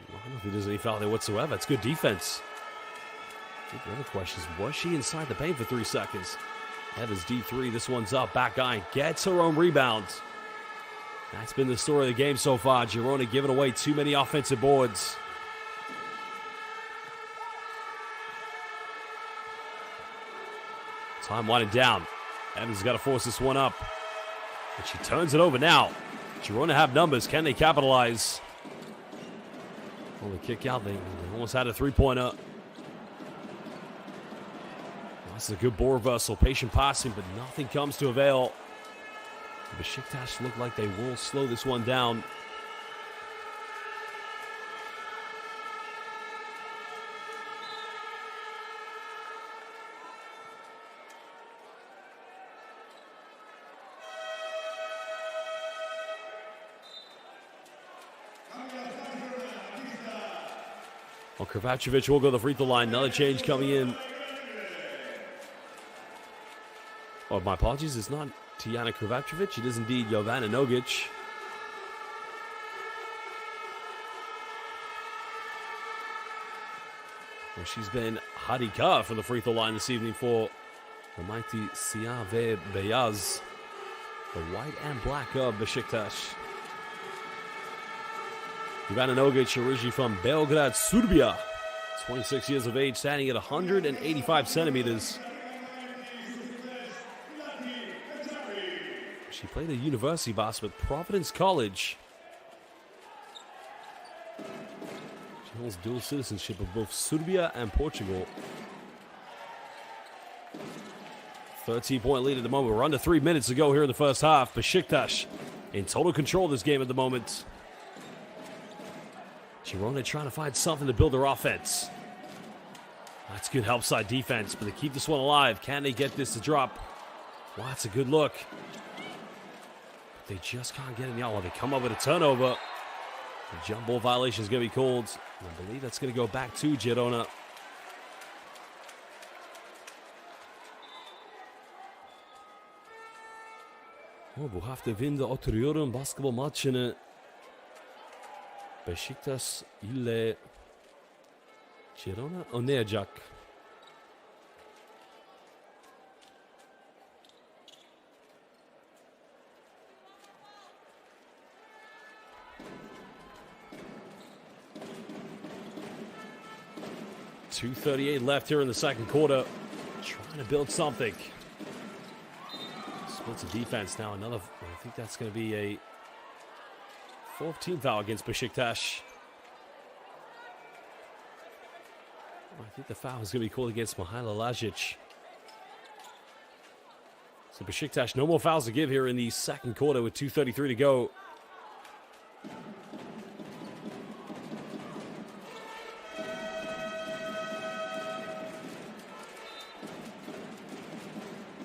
I don't know if he does any foul there whatsoever. It's good defense. I think the other question is, was she inside the paint for 3 seconds? Evans D3. This one's up. Back iron. Gets her own rebound. That's been the story of the game so far. Girona giving away too many offensive boards. Time winding down. Evans has got to force this one up. But she turns it over now. Girona have numbers. Can they capitalize? Well, they kick out. They almost had a three-pointer. That's a good ball reversal. Patient passing, but nothing comes to avail. Besiktas look like they will slow this one down. Well, Kovacevic will go to the free throw line. Another change coming in. Oh, my apologies. It's not Tijana Kovacevic. It is indeed Jovana Nogic. Well, she's been Hadika from the free throw line this evening for the mighty Siyave Beyaz. The white and black of Besiktas. Ivana Nogic, originally from Belgrade, Serbia. 26 years of age, standing at 185 centimeters. She played a university basketball at Providence College. She holds dual citizenship of both Serbia and Portugal. 13-point lead at the moment. We're under 3 minutes to go here in the first half. Besiktas in total control of this game at the moment. Girona trying to find something to build their offense. That's good help side defense, but they keep this one alive. Can they get this to drop? Wow, that's a good look. But they just can't get it out. They come up with a turnover. The jump ball violation is going to be called. I believe that's going to go back to Girona. Bu hafta Winde oturuyorum basketbol maçını. Besiktas ile Girona oynayacak. .238 left here in the second quarter. Trying to build something. Splits of defense now. Another, I think that's going to be a 14th foul against Besiktas. I think the foul is going to be called against Mihaila Lajic. So Besiktas, no more fouls to give here in the second quarter with 2:33 to go.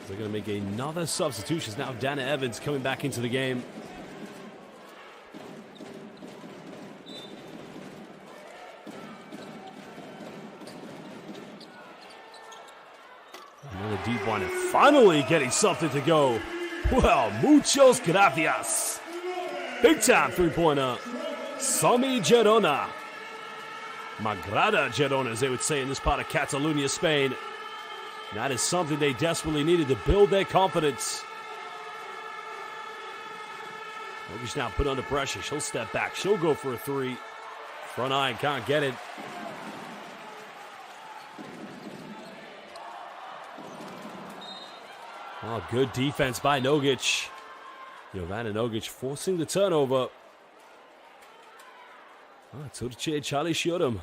They're going to make another substitution. Now Dana Evans coming back into the game. Another deep one, and finally getting something to go. Well, muchos gracias. Big time three-pointer. Somi Girona. M'agrada Girona, as they would say in this part of Catalonia, Spain. That is something they desperately needed to build their confidence. Nogic now put under pressure. She'll step back. She'll go for a three. Front iron, can't get it. Oh, good defense by Nogic. Jovana Nogic forcing the turnover. Turce Charlie shot him.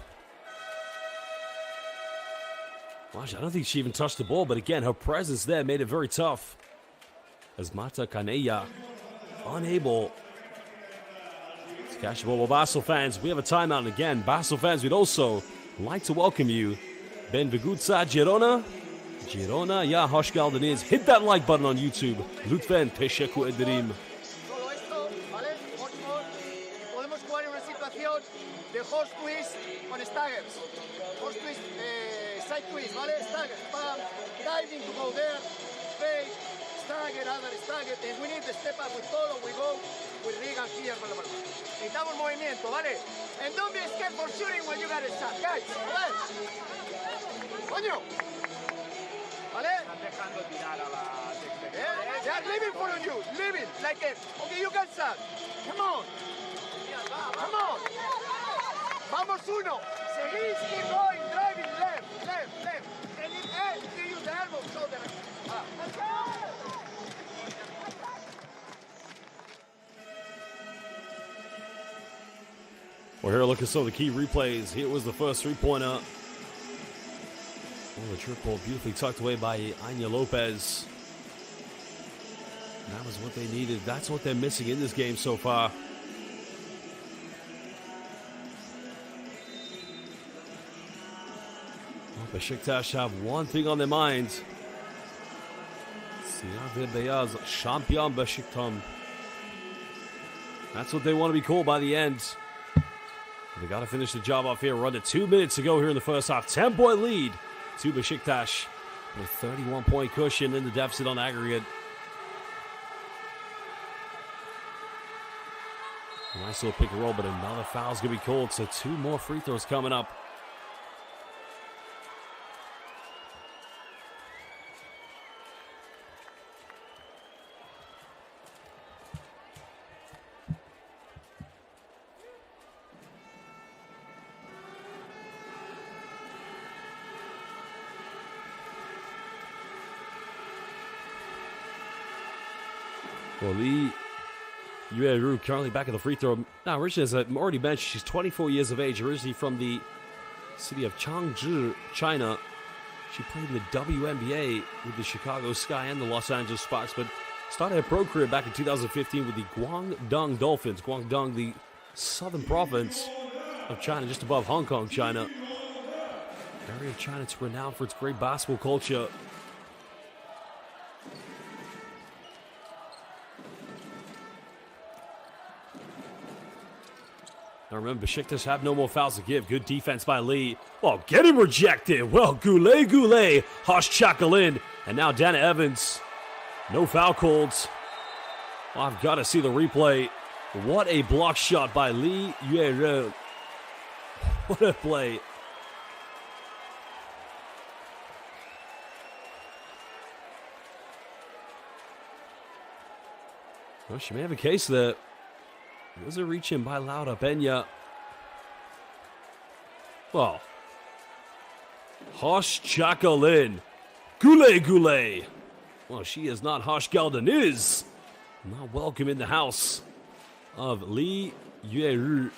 Gosh, I don't think she even touched the ball, but again, her presence there made it very tough. As Marta Canella unable to catch the ball. Well, Basel fans, we have a timeout. And again, Basel fans, we'd also like to welcome you. Benvenuta Girona. Girona, ja, hoş geldiniz. Hit that like button on YouTube. Lütfen teşekkür ederim. Solo esto, ¿vale? Horse mode. Podemos jugar en una situación de horse twist con staggers. Horse twist, side twist, ¿vale? Stagger, bam, diving to go there, fake, stagger, other stagger. And we need to step up with solo, we go with Regan here con la mano. Necesitamos movimiento, ¿vale? And don't be scared for shooting when you got a shot, guys. ¿Vale? Coño. ¿Vale? They are living for you, living like it. Okay, you can start. Come on. Come on. Vamos uno. Seguís, keep going, driving, left, left, left. And you use the elbow, shoulder. Let's go. Well, here, look at some of the key replays. Here was the first three-pointer. Oh, the triple beautifully tucked away by Anya Lopez. And that was what they needed. That's what they're missing in this game so far. Well, Besiktas have one thing on their minds. Siyah ve beyaz, Champion Besiktas. That's what they want to be called by the end. They got to finish the job off here. We're under 2 minutes to go here in the first half. 10-point lead to Besiktas with a 31-point cushion in the deficit on aggregate. Nice little pick and roll, but another foul's going to be called, so 2 more free throws coming up. Well, Lee Yueru currently back at the free throw. Now, originally, as I've already mentioned, she's 24 years of age, originally from the city of Changzhou, China. She played in the WNBA with the Chicago Sky and the Los Angeles Sparks, but started her pro career back in 2015 with the Guangdong Dolphins. Guangdong, the southern province of China, just above Hong Kong, China. Area of China, it's renowned for its great basketball culture. Now remember, Besiktas have no more fouls to give. Good defense by Lee. Oh, getting rejected. Well, Goulet, Hosh Chakalin, and now Dana Evans. No foul calls. Oh, I've got to see the replay. What a block shot by Lee Yueru. What a play. Well, she may have a case there. Was a reach in by Laura Peña. Well, Hosh Chakalin. Goulet. Well, she is not Hosh Galdeniz. Not welcome in the house of Lee Yueru.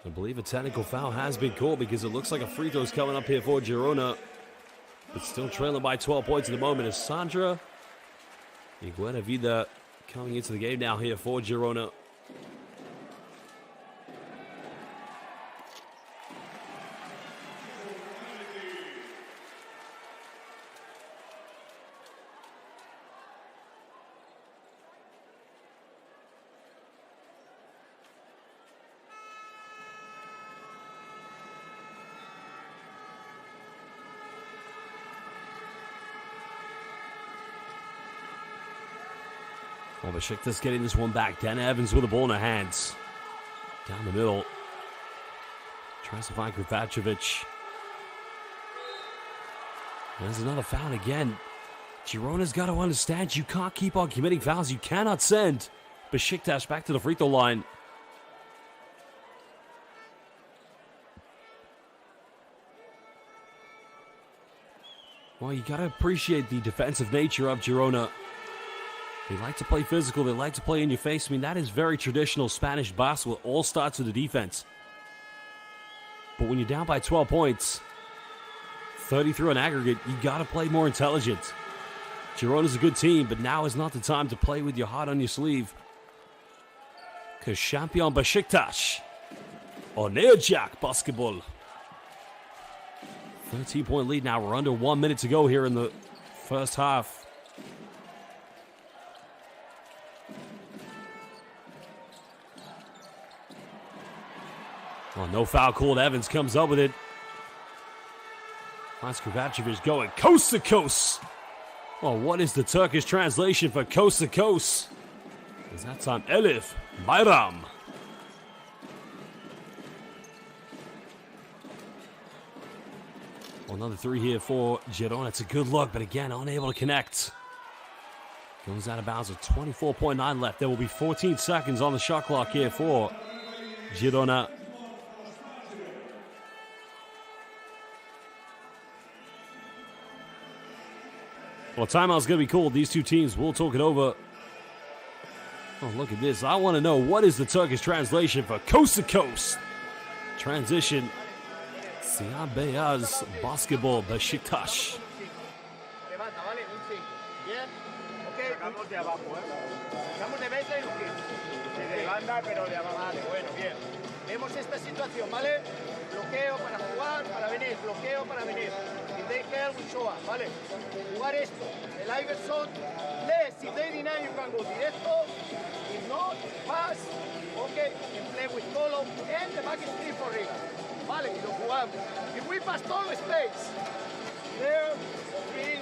I believe a technical foul has been called because it looks like a free throw is coming up here for Girona. But still trailing by 12 points at the moment is Sandra Iguanavida coming into the game now here for Girona. Well, Besiktas getting this one back. Dana Evans with the ball in her hands. Down the middle. Tries to find Kovacevic. There's another foul again. Girona's got to understand you can't keep on committing fouls. You cannot send Besiktas back to the free throw line. Well, you got to appreciate the defensive nature of Girona. They like to play physical. They like to play in your face. I mean, that is very traditional Spanish basketball. It all starts with the defense. But when you're down by 12 points, 33 on aggregate, you got to play more intelligent. Girona's a good team, but now is not the time to play with your heart on your sleeve. Because champion Besiktas on Jack basketball. 13-point lead now. We're under 1 minute to go here in the first half. Well, no foul called. Evans comes up with it. Finds Kovacevic going coast to coast. Well, what is the Turkish translation for coast to coast? Is that time Elif Bayram? Well, another three here for Girona. It's a good look, but again, unable to connect. Goes out of bounds with 24.9 left. There will be 14 seconds on the shot clock here for Girona. Well, timeout's going to be called. These two teams will talk it over. Oh, look at this. I want to know, what is the Turkish translation for coast to coast? Transition. Siyah Beyaz Basketball Besiktas. Levanta, ¿vale? Un 5. Bien. Ok. Sacamos de abajo, Sacamos de mesa y un 15. De banda, pero de abajo. Vale, bueno, bien. Vemos esta situación, ¿vale? Bloqueo para jugar, para venir. Bloqueo para venir. If they help, we show up, ¿vale? Jugar esto. El Iverson, less. If they deny, you can go directo. If not, pass. Okay. And play with Colo. And the back is free for Riga. Vale, y lo jugamos. If we pass todo space. There, free,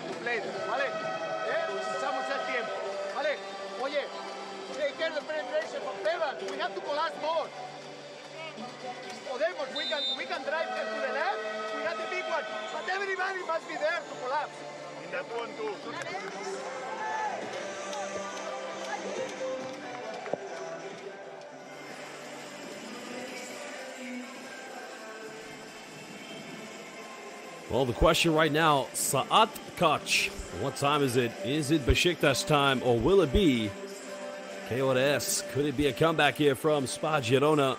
to play them, ¿vale? Usamos el tiempo, ¿vale? Oye, take care of the penetration from Tebas. We have to collapse more. Podemos, we can drive them to the left. We got the big one, but everybody must be there to collapse. In that one too. Well, the question right now, Saat Koch. What time is it? Is it Besiktas time, or will it be KOS? Could it be a comeback here from Spar Girona?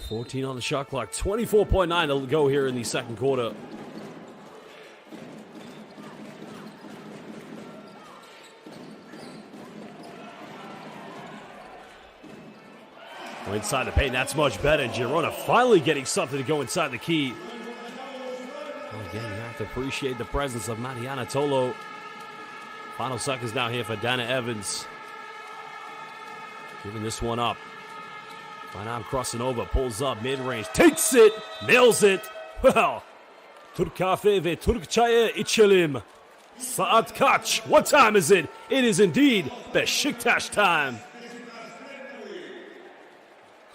14 on the shot clock. 24.9 to go here in the second quarter. Well, inside the paint, that's much better. Girona finally getting something to go inside the key. Again, you have to appreciate the presence of Mariana Tolo. Final seconds now here for Dana Evans. Giving this one up. Right now, crossing over, pulls up, mid-range, takes it, nails it. Well, Türk kahve ve Türk çayı içelim. Saat kaç? What time is it? It is indeed Besiktas time.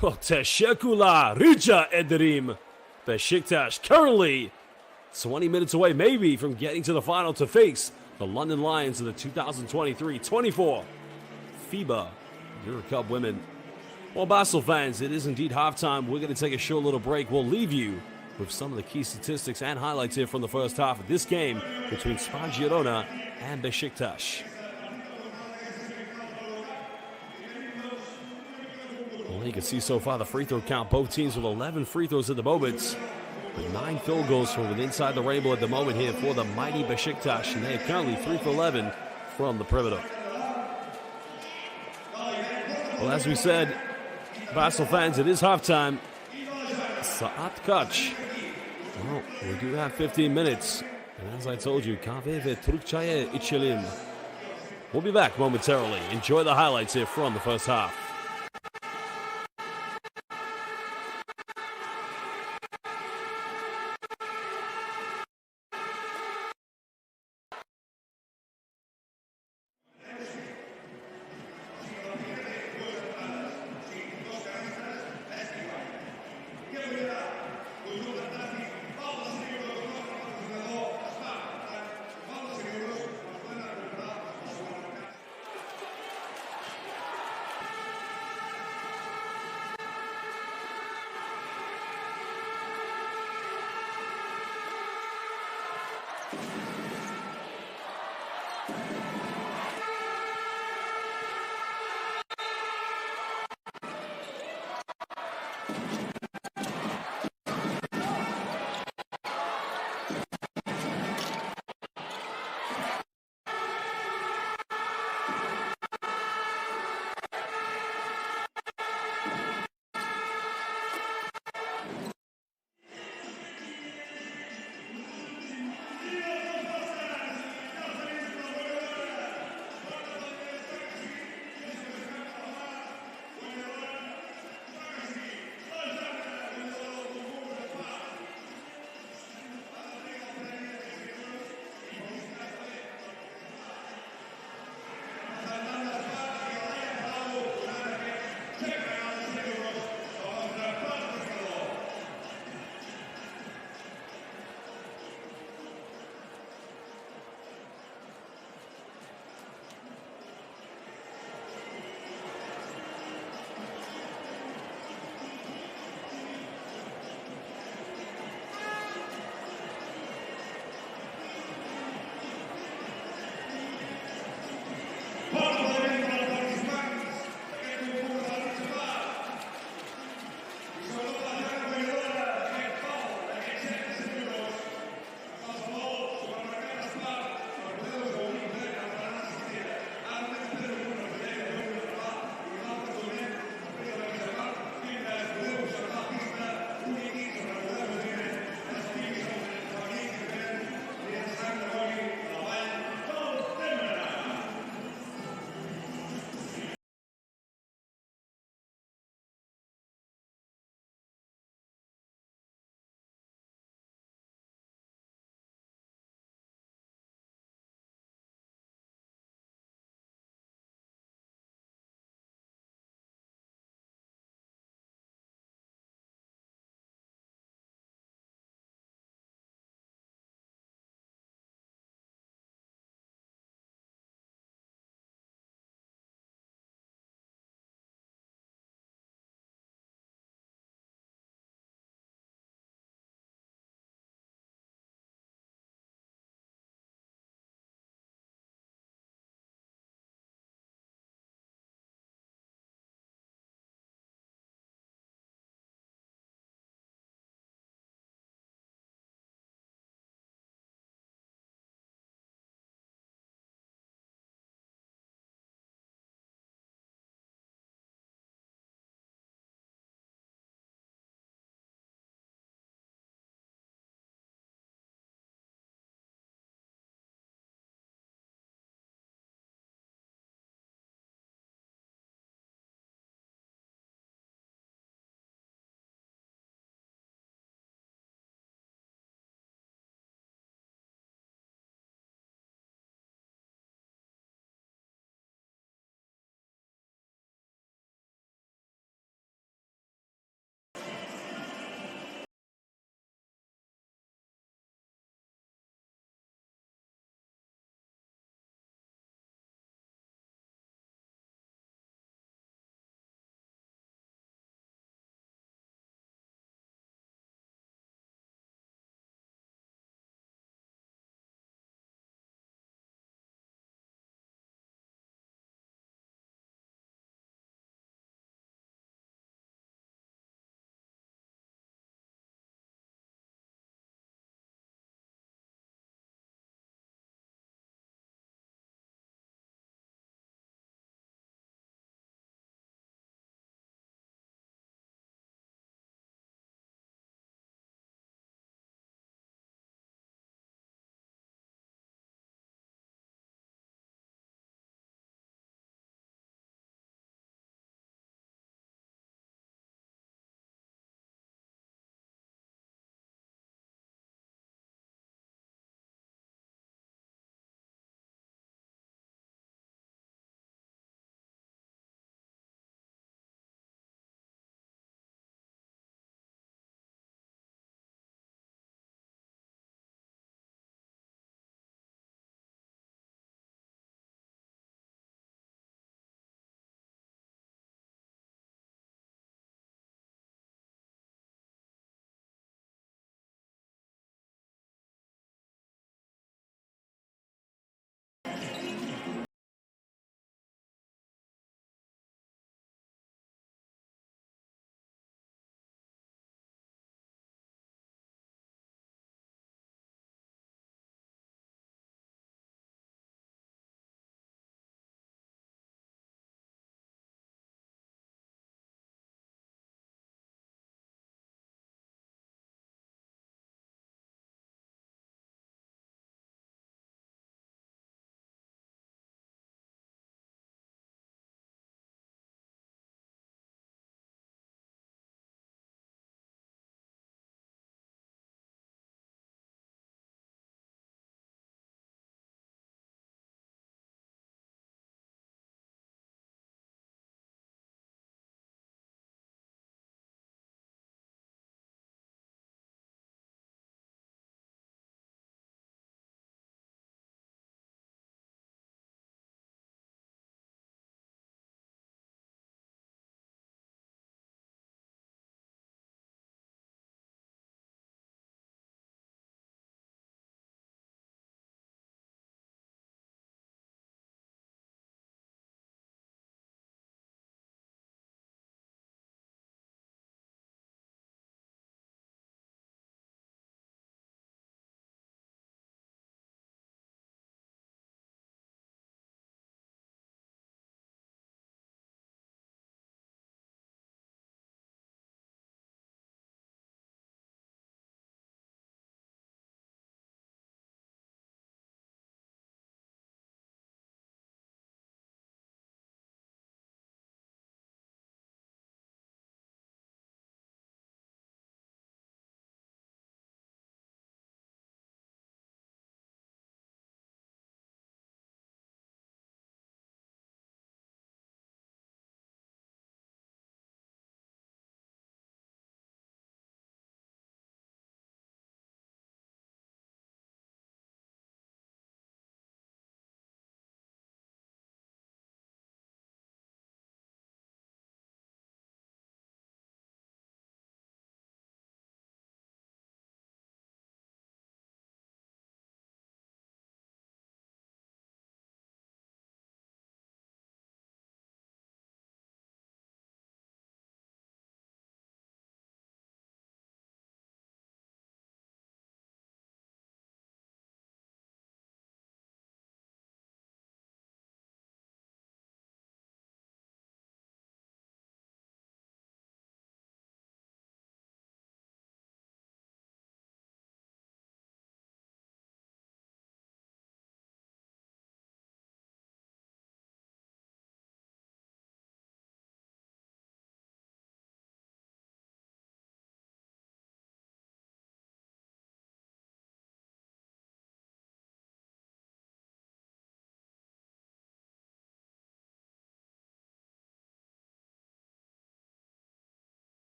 Teşekkürler, rica ederim. Besiktas currently 20 minutes away, maybe, from getting to the final to face the London Lions of the 2023-24 FIBA EuroCup Women. Well, Basel fans, it is indeed halftime. We're going to take a short little break. We'll leave you with some of the key statistics and highlights here from the first half of this game between Spar Girona and Besiktas. Well, you can see so far the free throw count. Both teams with 11 free throws at the moment. With 9 field goals from within inside the rainbow at the moment here for the mighty Besiktas. And they are currently 3 for 11 from the perimeter. Well, as we said, Basel fans, it is halftime. Saat Koç. Well, we do have 15 minutes. And as I told you, kahve ve Türk çayı içelim. We'll be back momentarily. Enjoy the highlights here from the first half.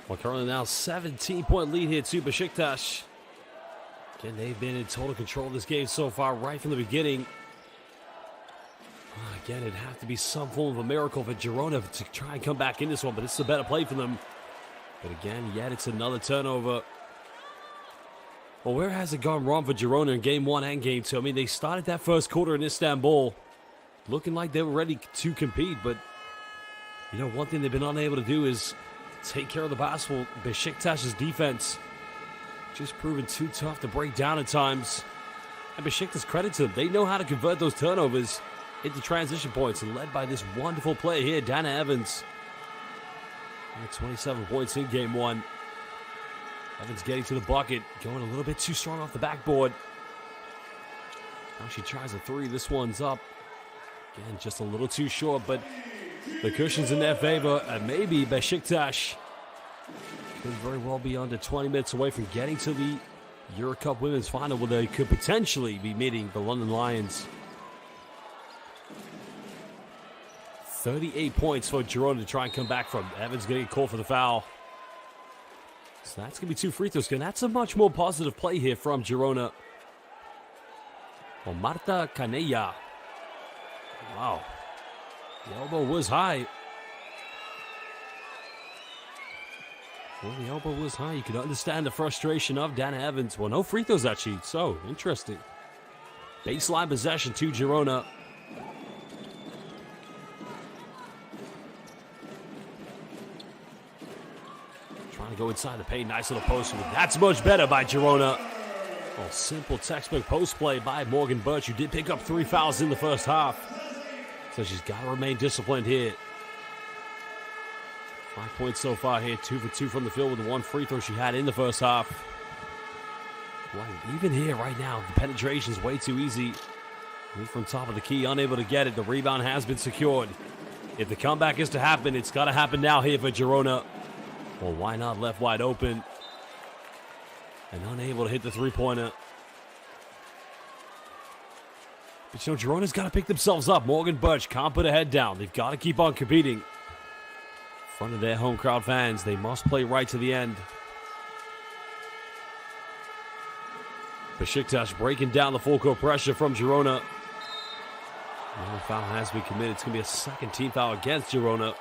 Well, currently now 17-point lead here to Besiktas. Again, they've been in total control of this game so far, right from the beginning. Again, it'd have to be some form of a miracle for Girona to try and come back in this one, but it's a better play for them. But again, yet it's another turnover. Well, where has it gone wrong for Girona in Game 1 and Game 2? I mean, they started that first quarter in Istanbul looking like they were ready to compete, but, you know, one thing they've been unable to do is take care of the basketball. Besiktas' defense just proven too tough to break down at times. And Besiktas, credit to them, they know how to convert those turnovers into transition points, and led by this wonderful player here, Dana Evans. 27 points in Game 1. Evans getting to the bucket, going a little bit too strong off the backboard. Now she tries a three. This one's up. Again, just a little too short, but the cushion's in their favor. And maybe Besiktas could very well be under 20 minutes away from getting to the EuroCup Women's Final, where they could potentially be meeting the London Lions. 38 points for Girona to try and come back from. Evans going to get called for the foul. So that's going to be 2 free throws. And that's a much more positive play here from Girona. Well, Marta Canella. Wow. The elbow was high. Well, the elbow was high. You can understand the frustration of Dana Evans. Well, no free throws actually. So, interesting. Baseline possession to Girona. Trying to go inside the paint. Nice little post. That's much better by Girona. Well, simple textbook post play by Morgan Birch, who did pick up 3 fouls in the first half. So she's got to remain disciplined here. 5 points so far here. 2 for 2 from the field with the 1 free throw she had in the first half. Well, even here right now, the penetration's way too easy. From top of the key, unable to get it. The rebound has been secured. If the comeback is to happen, it's got to happen now here for Girona. Well, why not left wide open? And unable to hit the three-pointer. But, you know, Girona's got to pick themselves up. Morgan Birch can't put her head down. They've got to keep on competing. In front of their home crowd fans, they must play right to the end. Besiktas breaking down the full court pressure from Girona. Another foul has been committed. It's going to be a second team foul against Girona.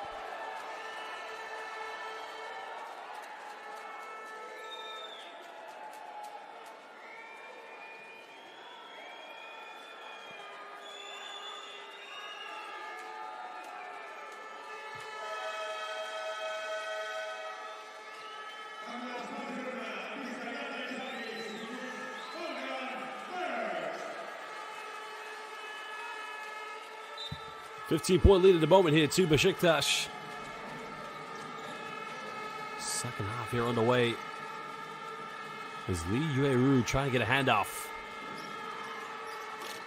.-point lead at the moment here to Besiktas. Second half here on the way. As Lee Yueru trying to get a handoff.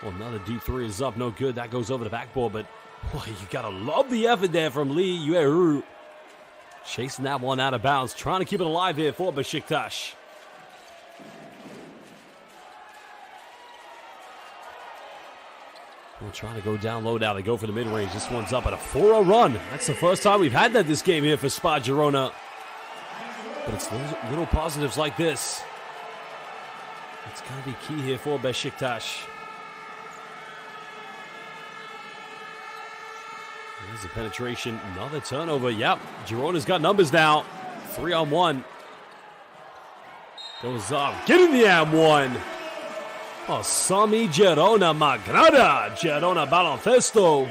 Well, another deep three is up. No good. That goes over the backboard, but boy, you got to love the effort there from Lee Yueru. Chasing that one out of bounds. Trying to keep it alive here for Besiktas. We're trying to go down low now. They go for the mid-range. This one's up at a 4-0 run. That's the first time we've had that this game here for Spar Girona. But it's little positives like this. It's going to be key here for Besiktas. There's the penetration. Another turnover. Yep. Girona's got numbers now. 3-on-1. Goes up. Getting the M1. Oh, Sami Girona Magrada. Girona Baloncesto.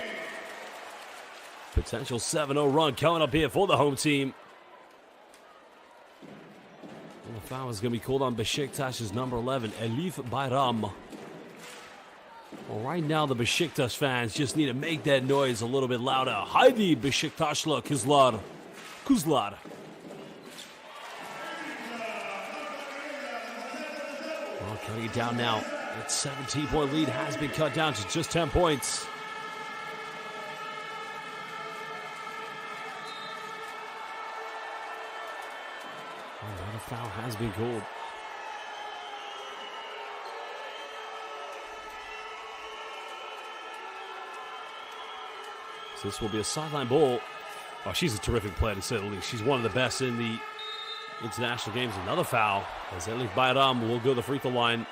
Potential 7-0 run coming up here for the home team. Well, the foul is going to be called on Besiktas' number 11, Elif Bayram. Well, right now the Besiktas fans just need to make that noise a little bit louder. Haydi Besiktaslı kızlar. Kuzlar. Well, cutting it down now. That 17-point lead has been cut down to just 10 points. Another foul has been called. So this will be a sideline ball. Oh, she's a terrific player to say the least. She's one of the best in the international games. Another foul as Elif Bayram will go to the free throw line.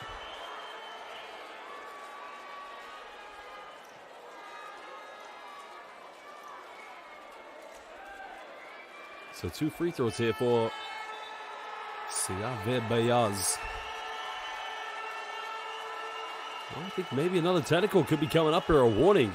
So 2 free throws here for Siave Bayaz. I think maybe another technical could be coming up here, a warning.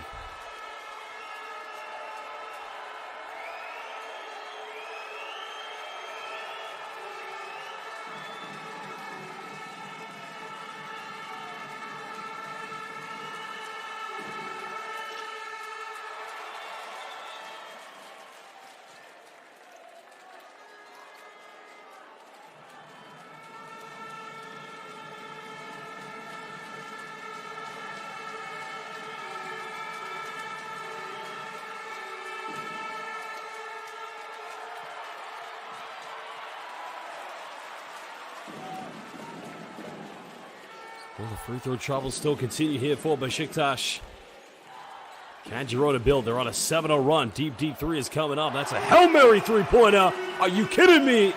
Well, the free throw troubles still continue here for Besiktas. Can Girona build? They're on a 7-0 run. Deep 3 is coming up. That's a Hail Mary three-pointer. Are you kidding me?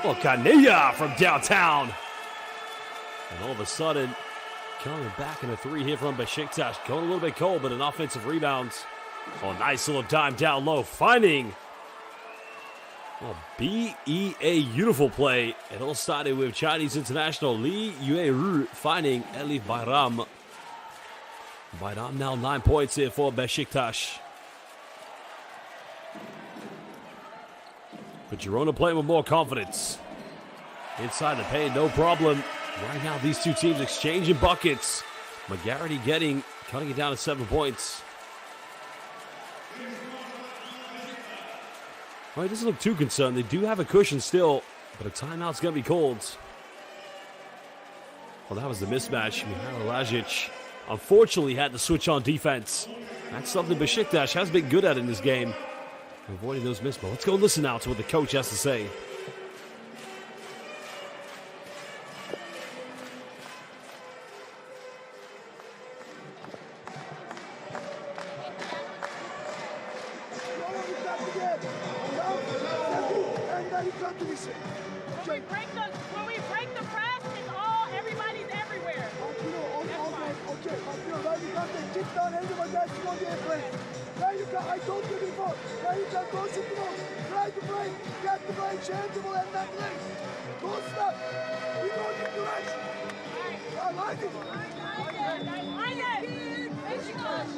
Well, Canella from downtown. And all of a sudden, coming back in a 3 here from Besiktas. Going a little bit cold, but an offensive rebound. Oh, nice little dime down low. Finding BEA, beautiful play. It all started with Chinese international Li Yueru finding Elif Bayram. Bayram now 9 points here for Besiktas. But Girona playing with more confidence. Inside the paint, no problem. Right now, these two teams exchanging buckets. McGarity cutting it down to 7 points. Well, he doesn't look too concerned. They do have a cushion still, but a timeout's going to be called. Well, that was the mismatch. Mihailo Lajic unfortunately had to switch on defense. That's something Besiktas has been good at in this game, avoiding those misses. Let's go listen now to what the coach has to say. When we break the press, it's all, everybody's everywhere. Keep down everybody that's going to get played. Now you got, I told you before, now you got go sit down, try to break, get the break, changeable and not late. Don't stop. We go in direction. I like it. I like it. Besiktas.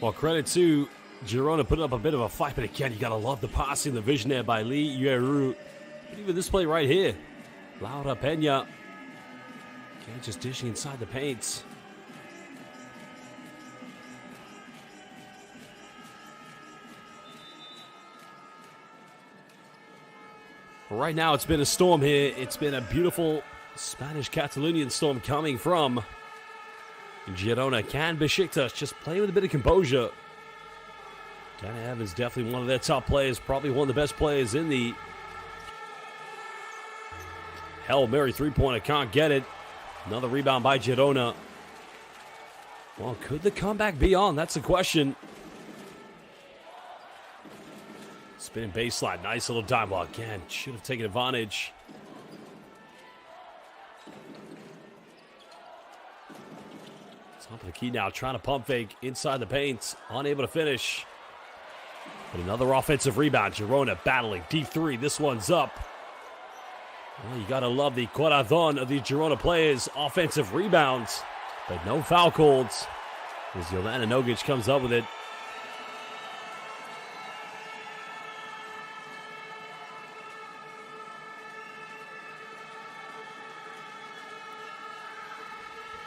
Well, credit to Girona putting up a bit of a fight, but again, you got to love the passing, the vision there by Li Yueru. But even this play right here, Laura Peña, again, just dishing inside the paint. Well, right now, it's been a storm here. It's been a beautiful Spanish Catalonian storm coming from Girona. Can Besiktas just play with a bit of composure? Dana Evans definitely one of their top players, probably one of the best players in the Hail Mary three-pointer. Can't get it. Another rebound by Girona. Well, could the comeback be on? That's the question. Spinning baseline. Nice little dime ball. Again, should have taken advantage. Top of the key now, trying to pump fake inside the paint. Unable to finish. But another offensive rebound. Girona battling. Deep 3. This one's up. Well, you got to love the corazon of the Girona players. Offensive rebounds. But no foul calls. As Jolana Nogic comes up with it.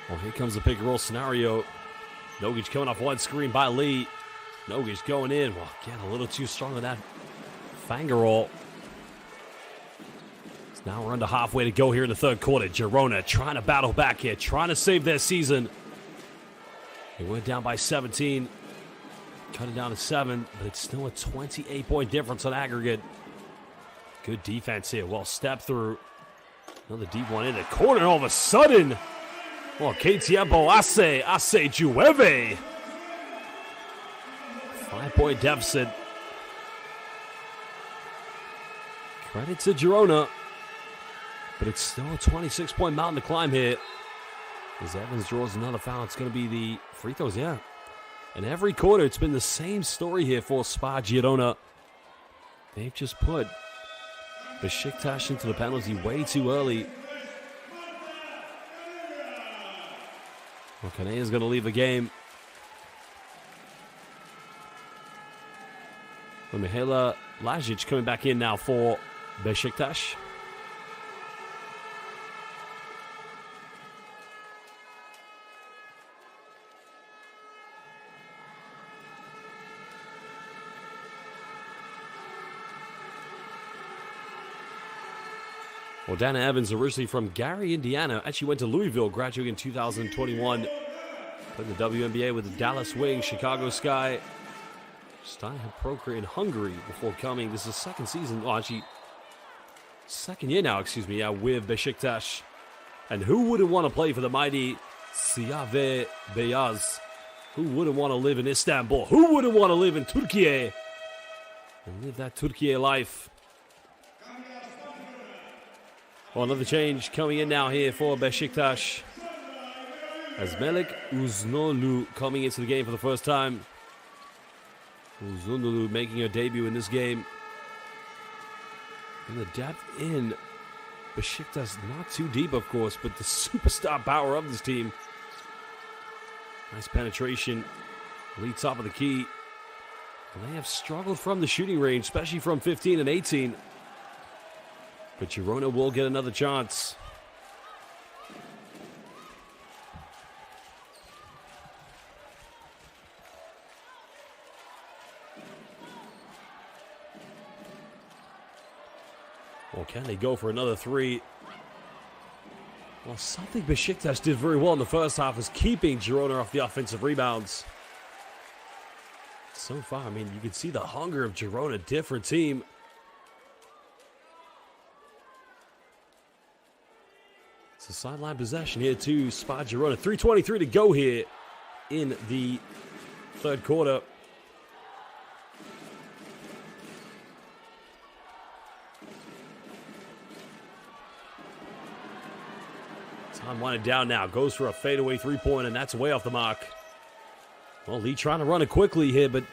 Well, here comes the pick and roll scenario. Nogic coming off one screen by Lee. Nogic going in. Well, again, a little too strong on that finger roll. So now we're under halfway to go here in the third quarter. Girona trying to battle back here, trying to save their season. They went down by 17. cut it down to 7, but it's still a 28-point difference on aggregate. Good defense here. Well, step through. Another deep one in the corner. All of a sudden, well, que tiempo hace llueve. 5-point deficit. Credit to Girona, but it's still a 26-point mountain to climb here. As Evans draws another foul, it's going to be the free throws, yeah. And every quarter, it's been the same story here for Spar Girona. They've just put Besiktas into the penalty way too early. Well, Kane is going to leave the game. Well, Mihaela Lajic coming back in now for Besiktas. Well, Dana Evans, originally from Gary, Indiana, actually went to Louisville, graduating in 2021. Played in the WNBA with the Dallas Wings, Chicago Sky. Starting her pro career in Hungary before coming. This is second season, well, actually, second year now, with Besiktas. And who wouldn't want to play for the mighty Siyave Beyaz? Who wouldn't want to live in Istanbul? Who wouldn't want to live in Turkey and live that Turkey life? Well, another change coming in now here for Besiktas. As Melek Uzunoglu coming into the game for the first time. Uzunoglu making her debut in this game. And the depth in Besiktas, not too deep, of course, but the superstar power of this team. Nice penetration. Lead top of the key. And they have struggled from the shooting range, especially from 15 and 18. But Girona will get another chance. Well, can they go for another three? Well, something Besiktas did very well in the first half is keeping Girona off the offensive rebounds. So far, I mean, you can see the hunger of Girona, different team. It's a sideline possession here to Spar Girona. 3:23 to go here in the third quarter. Time winding down now. Goes for a fadeaway three-point, and that's way off the mark. Well, Lee trying to run it quickly here, but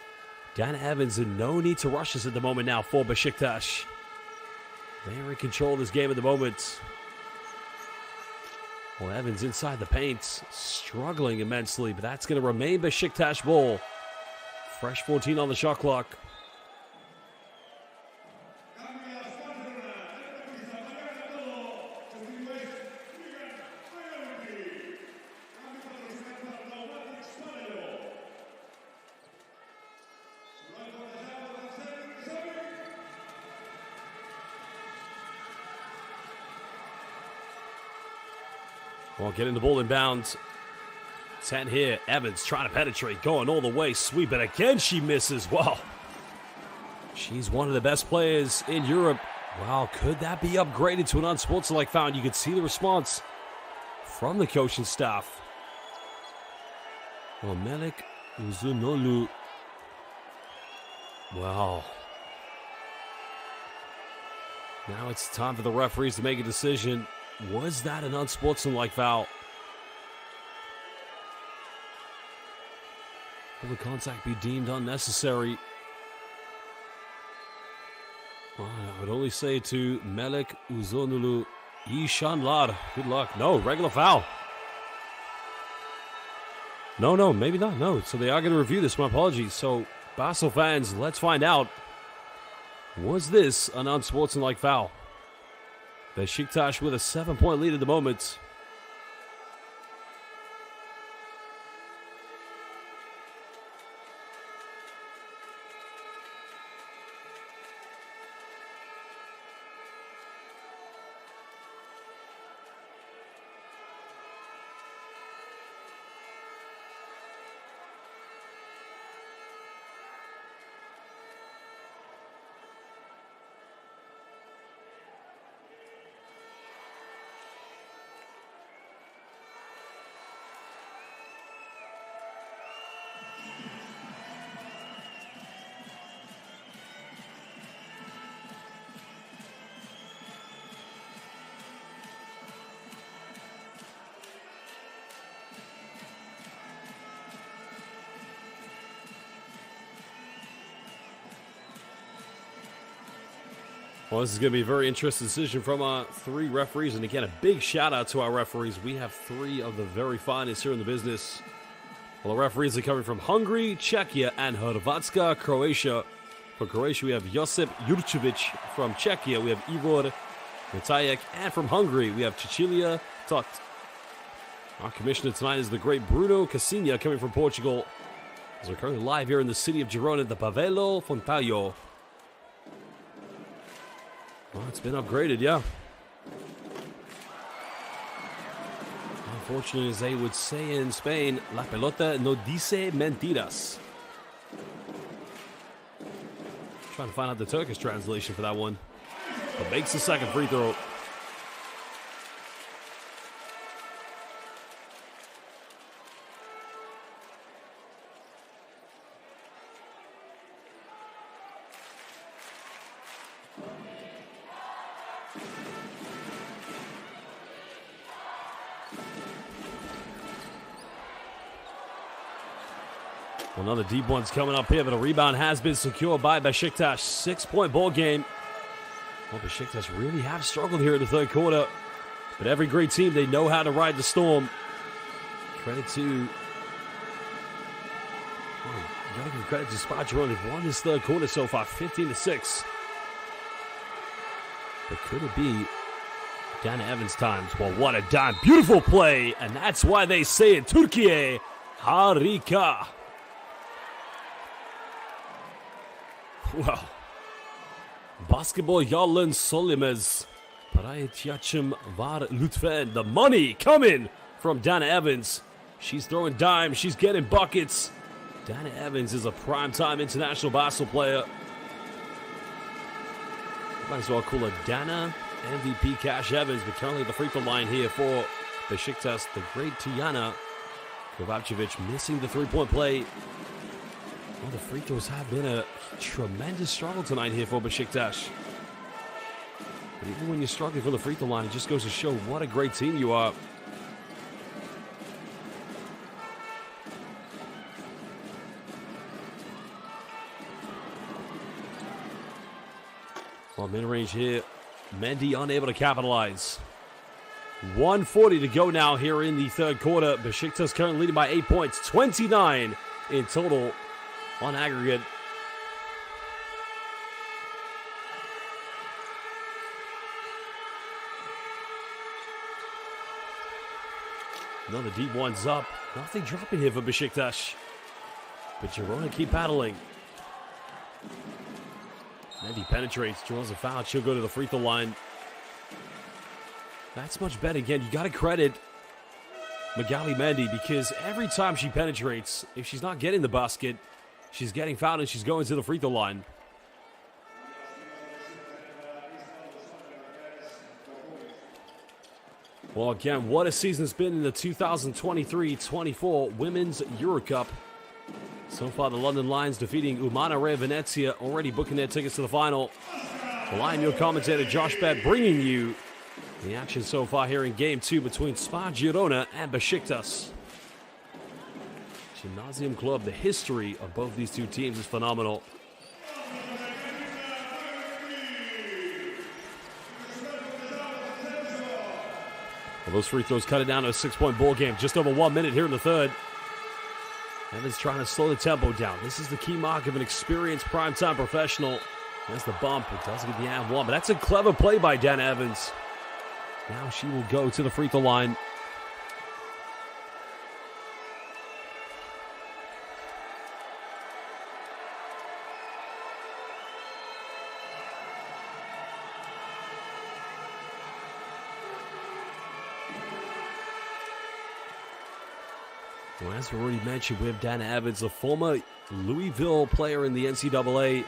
Dana Evans in no need to rush this at the moment now for Besiktas. They're in control of this game at the moment. Well, Evans inside the paint, struggling immensely, but that's going to remain Besiktas ball. Fresh 14 on the shot clock. Well, getting the ball in bounds. 10 here. Evans trying to penetrate, going all the way. Sweep it again. She misses. Wow. She's one of the best players in Europe. Wow, could that be upgraded to an unsportsmanlike foul? You could see the response from the coaching staff. Well, Melek Uzunoglu. Wow. Now it's time for the referees to make a decision. Was that an unsportsmanlike foul? Will the contact be deemed unnecessary? Well, I would only say to Melek Uzunoglu, İyi good luck. No, regular foul. No, maybe not. No, so they are going to review this. My apologies. So, Basel fans, let's find out. Was this an unsportsmanlike foul? Besiktas with a 7-point lead at the moment. Well, this is going to be a very interesting decision from our 3 referees. And again, a big shout out to our referees. We have 3 of the very finest here in the business. Well, the referees are coming from Hungary, Czechia, and Hrvatska, Croatia. For Croatia, we have Josip Jurčević. From Czechia, we have Ivor Matajek. And from Hungary, we have Cecilia Tot. Our commissioner tonight is the great Bruno Casinha, coming from Portugal. As we're currently live here in the city of Girona at the Pavelo Fontayo. Well, it's been upgraded, yeah. Unfortunately, as they would say in Spain, la pelota no dice mentiras. Trying to find out the Turkish translation for that one. But makes the second free throw. Another deep one's coming up here, but a rebound has been secured by Besiktas. 6-point ball game. Well, Besiktas really have struggled here in the third quarter. But every great team, they know how to ride the storm. Credit to... you gotta give credit to Spar Girona. They've won this third quarter so far, 15-6. But could it be Dana Evans times? Well, what a dime. Beautiful play. And that's why they say it. Türkiye harika. Well, basketball yalın söylemez. Paraya ihtiyacım var lütfen. The money coming from Dana Evans. She's throwing dimes. She's getting buckets. Dana Evans is a prime-time international basketball player. Might as well call her Dana MVP Cash Evans, but currently the free throw line here for Besiktas. The great Tijana Kovacevic missing the three-point play. Well, the free throws have been a tremendous struggle tonight here for Besiktas. But even when you're struggling for the free throw line, it just goes to show what a great team you are. Well, mid-range here. Mendy unable to capitalize. 1:40 to go now here in the third quarter. Besiktas currently leading by 8 points. 29 in total on aggregate. Another deep one's up. Nothing dropping here for Besiktas. But Girona keep paddling. Mendy penetrates, draws a foul. She'll go to the free throw line. That's much better. Again, you got to credit Magali Mendy, because every time she penetrates, if she's not getting the basket, she's getting fouled and she's going to the free throw line. Well, again, what a season it's been in the 2023-24 Women's EuroCup. So far, the London Lions defeating Umana Re Venezia, already booking their tickets to the final. Well, I am your commentator, Josh Bett, bringing you the action so far here in Game 2 between Spar Girona and Besiktas. Gymnasium Club, the history of both these two teams is phenomenal. Well, those free throws cut it down to a 6-point ball game. Just over 1 minute here in the third. Evans trying to slow the tempo down. This is the key mark of an experienced primetime professional. There's the bump. It doesn't get the and one, but that's a clever play by Dana Evans. Now she will go to the free throw line. Well, as we already mentioned, we have Dana Evans, a former Louisville player in the NCAA.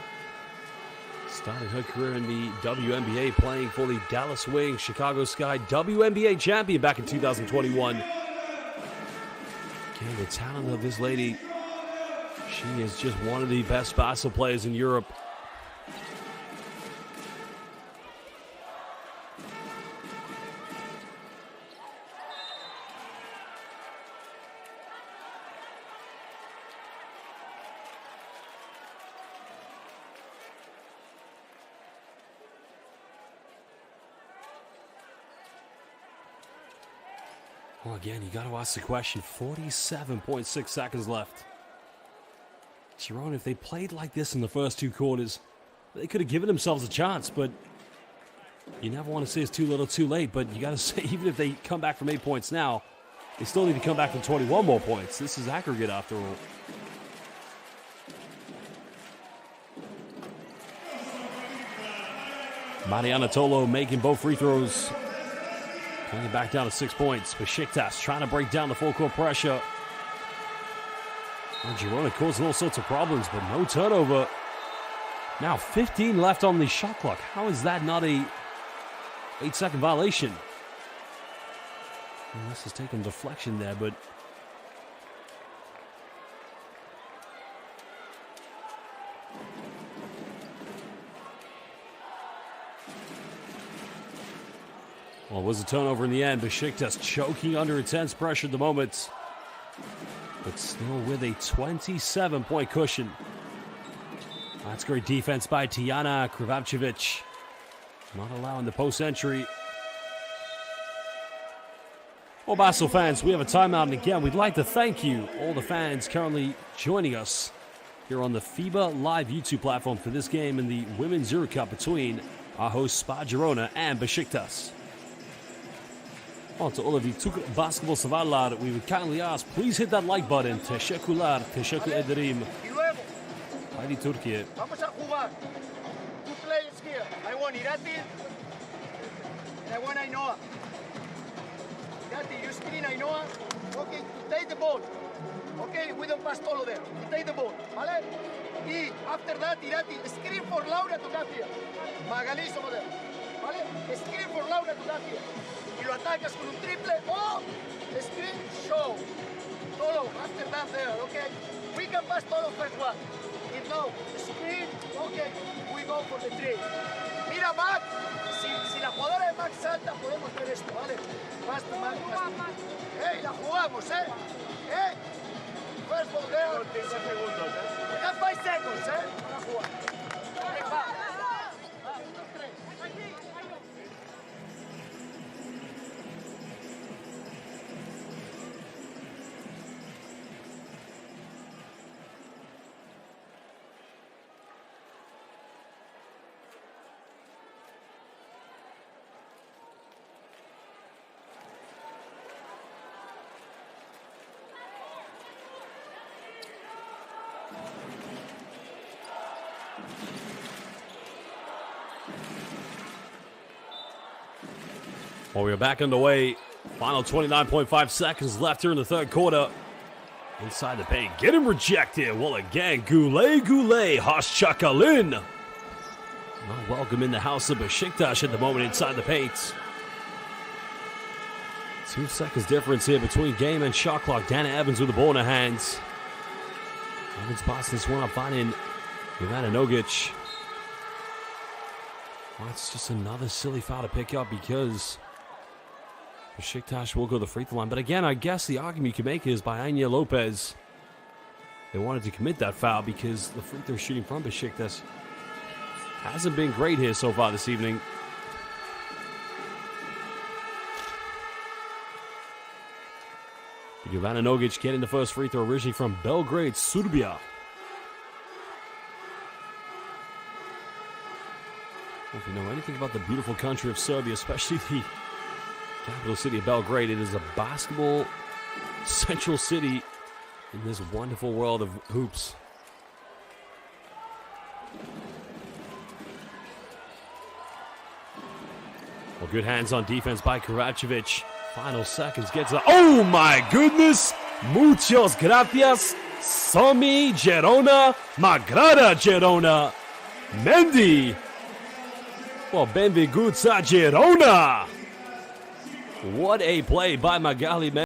Started her career in the WNBA, playing for the Dallas Wings, Chicago Sky, WNBA champion back in 2021. Again, the talent of this lady, she is just one of the best basketball players in Europe. Well, again, you got to ask the question. 47.6 seconds left. Girona, if they played like this in the first two quarters, they could have given themselves a chance, but you never want to say it's too little too late. But you got to say, even if they come back from 8 points now, they still need to come back from 21 more points. This is aggregate after all. Mariana Tolo making both free throws. Bring it back down to 6 points. Besiktas trying to break down the full court pressure. And Girona causing all sorts of problems, but no turnover. Now 15 left on the shot clock. How is that not a 8-second violation? Unless it's taking deflection there, but well, it was a turnover in the end. Besiktas choking under intense pressure at the moment, but still with a 27-point cushion. That's great defense by Tijana Krivavcevic. Not allowing the post entry. Well, Basel fans, we have a timeout, and again, we'd like to thank you, all the fans currently joining us here on the FIBA Live YouTube platform for this game in the Women's EuroCup between our hosts Spar Girona and Besiktas. Well, to all of you Turk basketball severler, we would kindly ask, please hit that like button. Teşekkürler, teşekkür ederim. Y luego, Haydi Türkiye. vamos a jugar. Two players here. I want Irati and I want Ainhoa. Irati, you screen Ainhoa. Okay, to take the ball. Okay, we don't pass Tolo there. You take the ball, ¿vale? Y after that, Irati, screen for Laura to come here. Magalí over there. ¿Vale? Screen for Laura to come here. Y lo atacas con un triple o screen show. Tolo, after that there, okay? We can pass Tolo first one. If no, screen, okay, we go for the three. Mira, Mac, si la jugadora de Mac salta, podemos ver esto, ¿vale? Basta, Mac. ¡Ey, la jugamos, eh! ¡Eh! First ball there. 15 segundos, eh? We have 5 seconds, eh? Para jugar. Okay, va. Well, we're back underway. Final 29.5 seconds left here in the third quarter. Inside the paint, getting rejected. Well, again, Goulet, Hoşçakalın. Not welcome in the house of Besiktas at the moment inside the paint. 2 seconds difference here between game and shot clock. Dana Evans with the ball in her hands. Evans passing this one up, finding Ivana Nogic. Well, it's just another silly foul to pick up because Besiktas will go to the free throw line. But again, I guess the argument you can make is by Anya Lopez. They wanted to commit that foul because the free throw shooting from Besiktas hasn't been great here so far this evening. Ivana Nogic getting the first free throw originally from Belgrade, Serbia. Well, if you know anything about the beautiful country of Serbia, especially the capital city of Belgrade, it is a basketball central city in this wonderful world of hoops. Well, good hands on defense by Krivavcevic. Final seconds gets a... Oh my goodness! Muchos gracias! Somi Girona, Magrada Girona, Mendy. Well, benvinguts a Girona. What a play by Magali Mendy.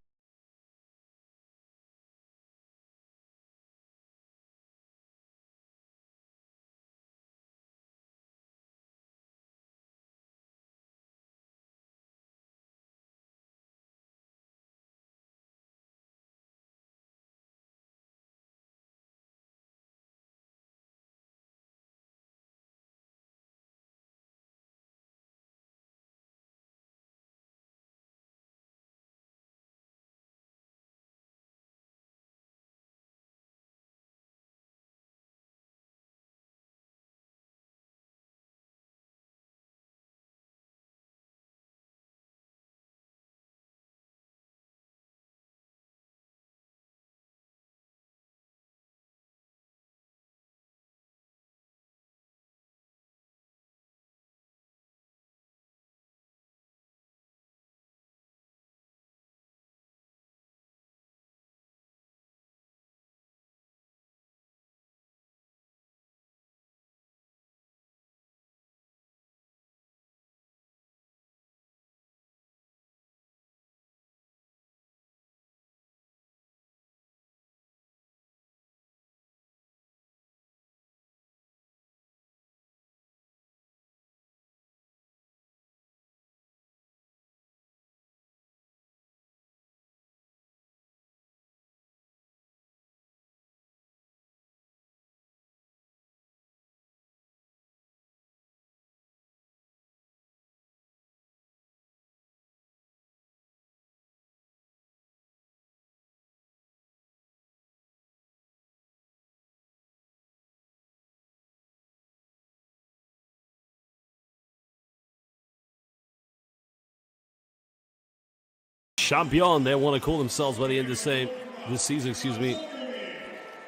Champion, they want to call themselves by the end of this season, Siyave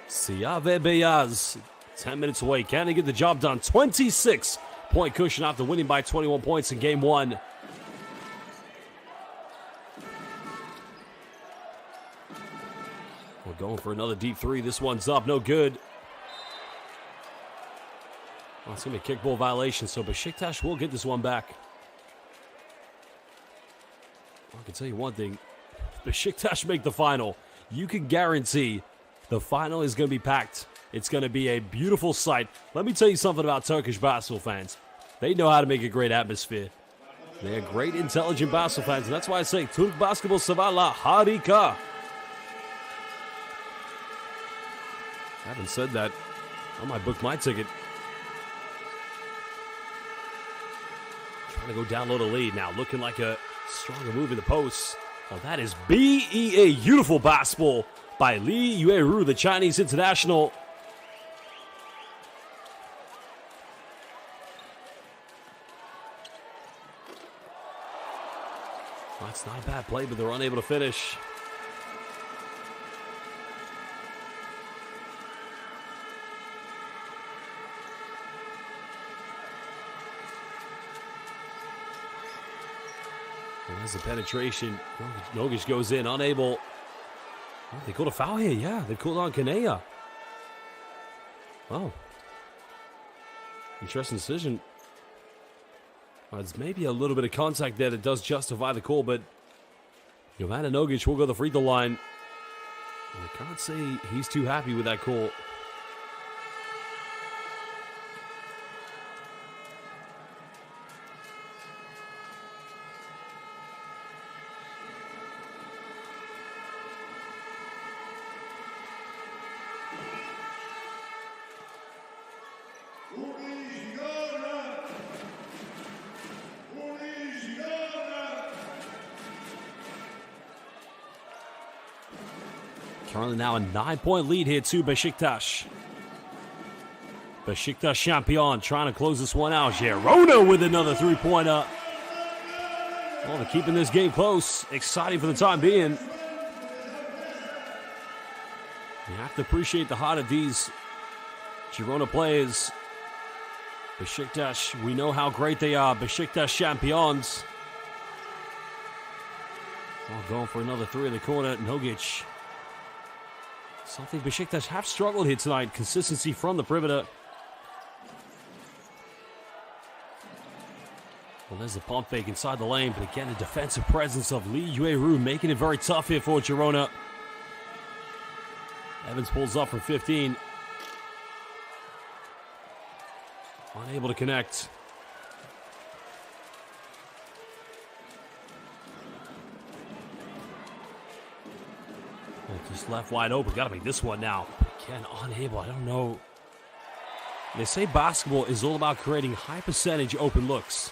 Beyaz, 10 minutes away. Can they get the job done? 26-point cushion after winning by 21 points in game 1. We're going for another deep three. This one's up, no good. Oh, it's going to be a kickball violation, so Besiktas will get this one back. I can tell you one thing. Besiktas make the final. You can guarantee the final is going to be packed. It's going to be a beautiful sight. Let me tell you something about Turkish basketball fans. They know how to make a great atmosphere. They're great, intelligent basketball fans, and that's why I say Turk basketball severler harika. Having said that, I might book my ticket. Trying to go download a lead now, looking like a stronger move in the post. Oh, that is BEA. Beautiful basketball by Li Yueru, the Chinese international. That's not a bad play, but they're unable to finish. There's the penetration. Nogic goes in, unable. Oh, they called a foul here. Yeah, they called on Kanea. Oh. Interesting decision. There's maybe a little bit of contact there that does justify the call, but Jovan Nogic will go to the free throw line. And I can't say he's too happy with that call. Currently now a 9-point lead here to Besiktas. Besiktas Champion trying to close this one out. Girona with another three-pointer. Well, they're keeping this game close. Exciting for the time being. You have to appreciate the heart of these Girona players. Besiktas, we know how great they are. Besiktas Champions. Oh, going for another three in the corner. Nogic. Something Besiktas have struggled here tonight. Consistency from the perimeter. Well, there's the pump fake inside the lane. But again, the defensive presence of Li Yueru making it very tough here for Girona. Evans pulls up from 15. Unable to connect. Just left wide open. Got to make this one now. Again, unable. I don't know. They say basketball is all about creating high percentage open looks.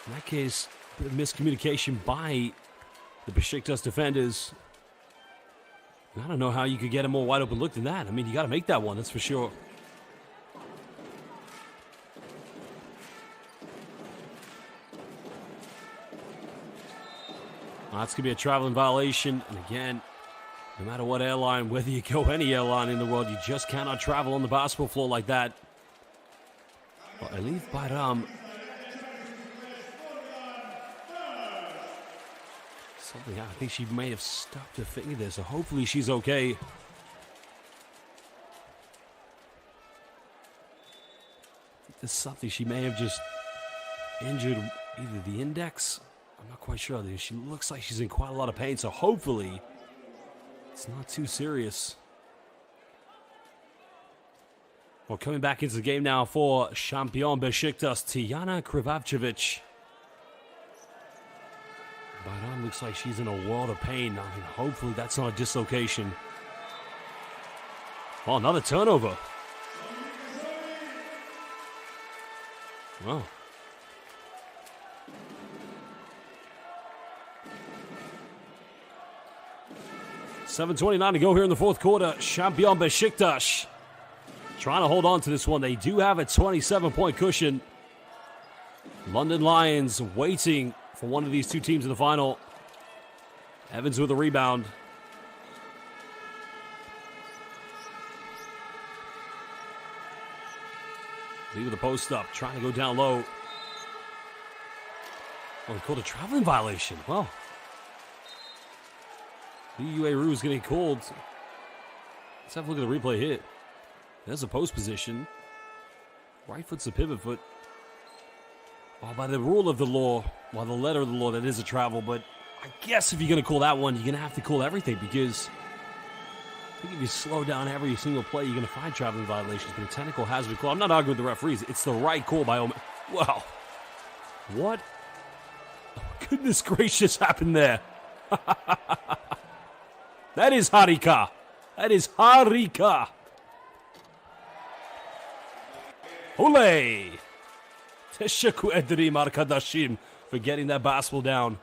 In that case, a bit of miscommunication by the Besiktas defenders. I don't know how you could get a more wide open look than that. I mean, you got to make that one, that's for sure. That's going to be a traveling violation. And again, no matter what airline, whether you go any airline in the world, you just cannot travel on the basketball floor like that. But Elif Bayram. Something, I think she may have stuck her finger there, so hopefully she's okay. There's something she may have just injured either the index. I'm not quite sure. She looks like she's in quite a lot of pain, so hopefully it's not too serious. Well, coming back into the game now for Champion Besiktas, Tijana Krivavcevic. Bayram looks like she's in a world of pain. I mean, hopefully that's not a dislocation. Oh, another turnover. Wow. $7:29 to go here in the fourth quarter. Champion Besiktas trying to hold on to this one. They do have a 27-point cushion. London Lions waiting for one of these two teams in the final. Evans with a rebound. Leave the post up, trying to go down low. Oh, he called a traveling violation. Well, UARU is getting called. Let's have a look at the replay here. There's a post position. Right foot's a pivot foot. Well, by the rule of the law, by the letter of the law, that is a travel. But I guess if you're going to call that one, you're going to have to call everything, because I think if you slow down every single play, you're going to find traveling violations. But a technical has been called. I'm not arguing with the referees. It's the right call by Oman. Wow. What? Oh, goodness gracious happened there. That is Harika. That is Harika. Olay. Teshaku Edri Markadashim for getting that basketball down.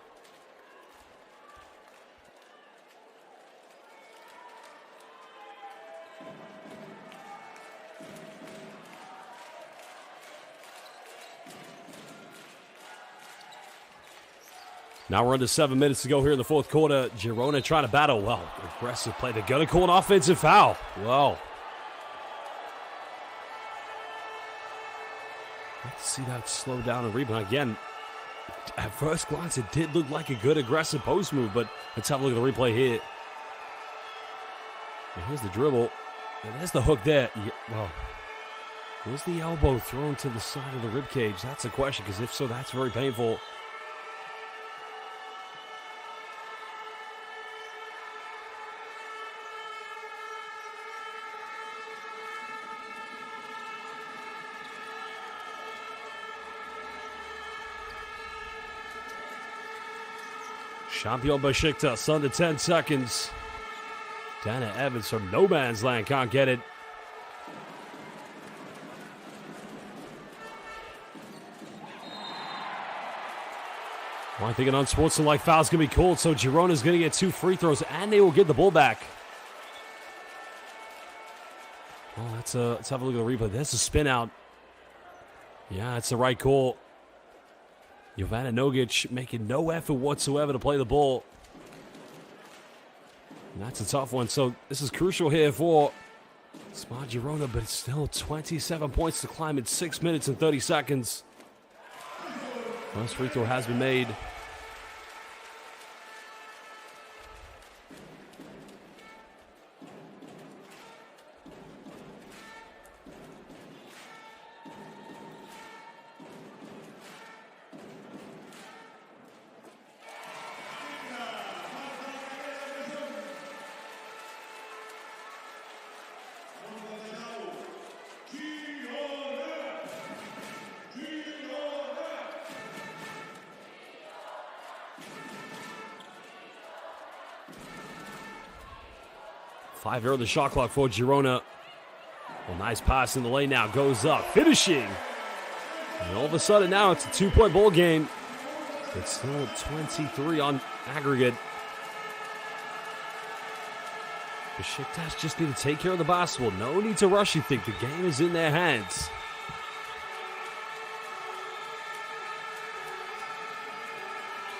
Now we're under 7 minutes to go here in the fourth quarter. Girona trying to battle. Well, aggressive play. They're going to call an offensive foul. Well, let's see that slow down and rebound. Again, at first glance, it did look like a good aggressive post move, but let's have a look at the replay here. And here's the dribble. And there's the hook there. Yeah, well, was the elbow thrown to the side of the ribcage? That's a question, because if so, that's very painful. Champion Besiktas under 10 seconds. Dana Evans from no man's land can't get it. Well, I think an unsportsmanlike foul is going to be called, so Girona's going to get 2 free throws, and they will get the ball back. Well, let's have a look at the replay. There's a spin out. Yeah, it's the right call. Jovana Nogic making no effort whatsoever to play the ball. And that's a tough one. So this is crucial here for Spar Girona, but it's still 27 points to climb in 6 minutes and 30 seconds. First free throw has been made. Five here on the shot clock for Girona. Well, nice pass in the lane now. Goes up. Finishing. And all of a sudden now it's a 2-point ball game. It's still 23 on aggregate. Besiktas just need to take care of the basketball. No need to rush, you think. The game is in their hands.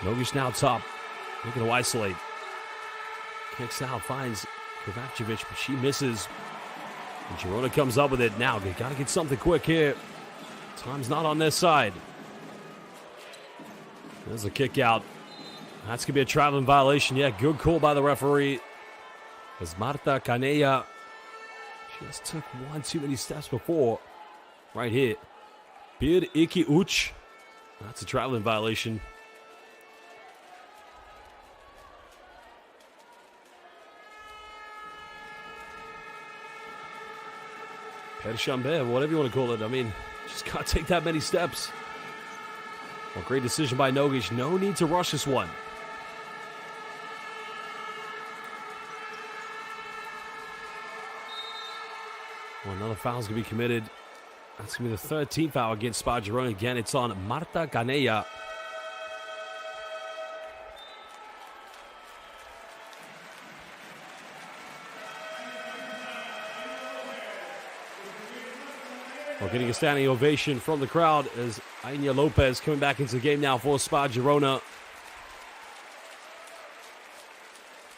Nogic now top. Looking to isolate. Kicks out. Finds Kovacevic, but she misses. And Girona comes up with it. Now they got to get something quick here. Time's not on their side. There's a kick out. That's going to be a traveling violation. Yeah, good call by the referee. As Marta Canella, she just took one too many steps before. Right here. Bir iki uç. That's a traveling violation. Perşembe, whatever you want to call it. I mean, just can't take that many steps. Well, great decision by Nogic. No need to rush this one. Well, another foul's going to be committed. That's going to be the 13th foul against Spar Girona. Again, it's on Marta Canella. Well, getting a standing ovation from the crowd as Aina Lopez coming back into the game now for Spar Girona.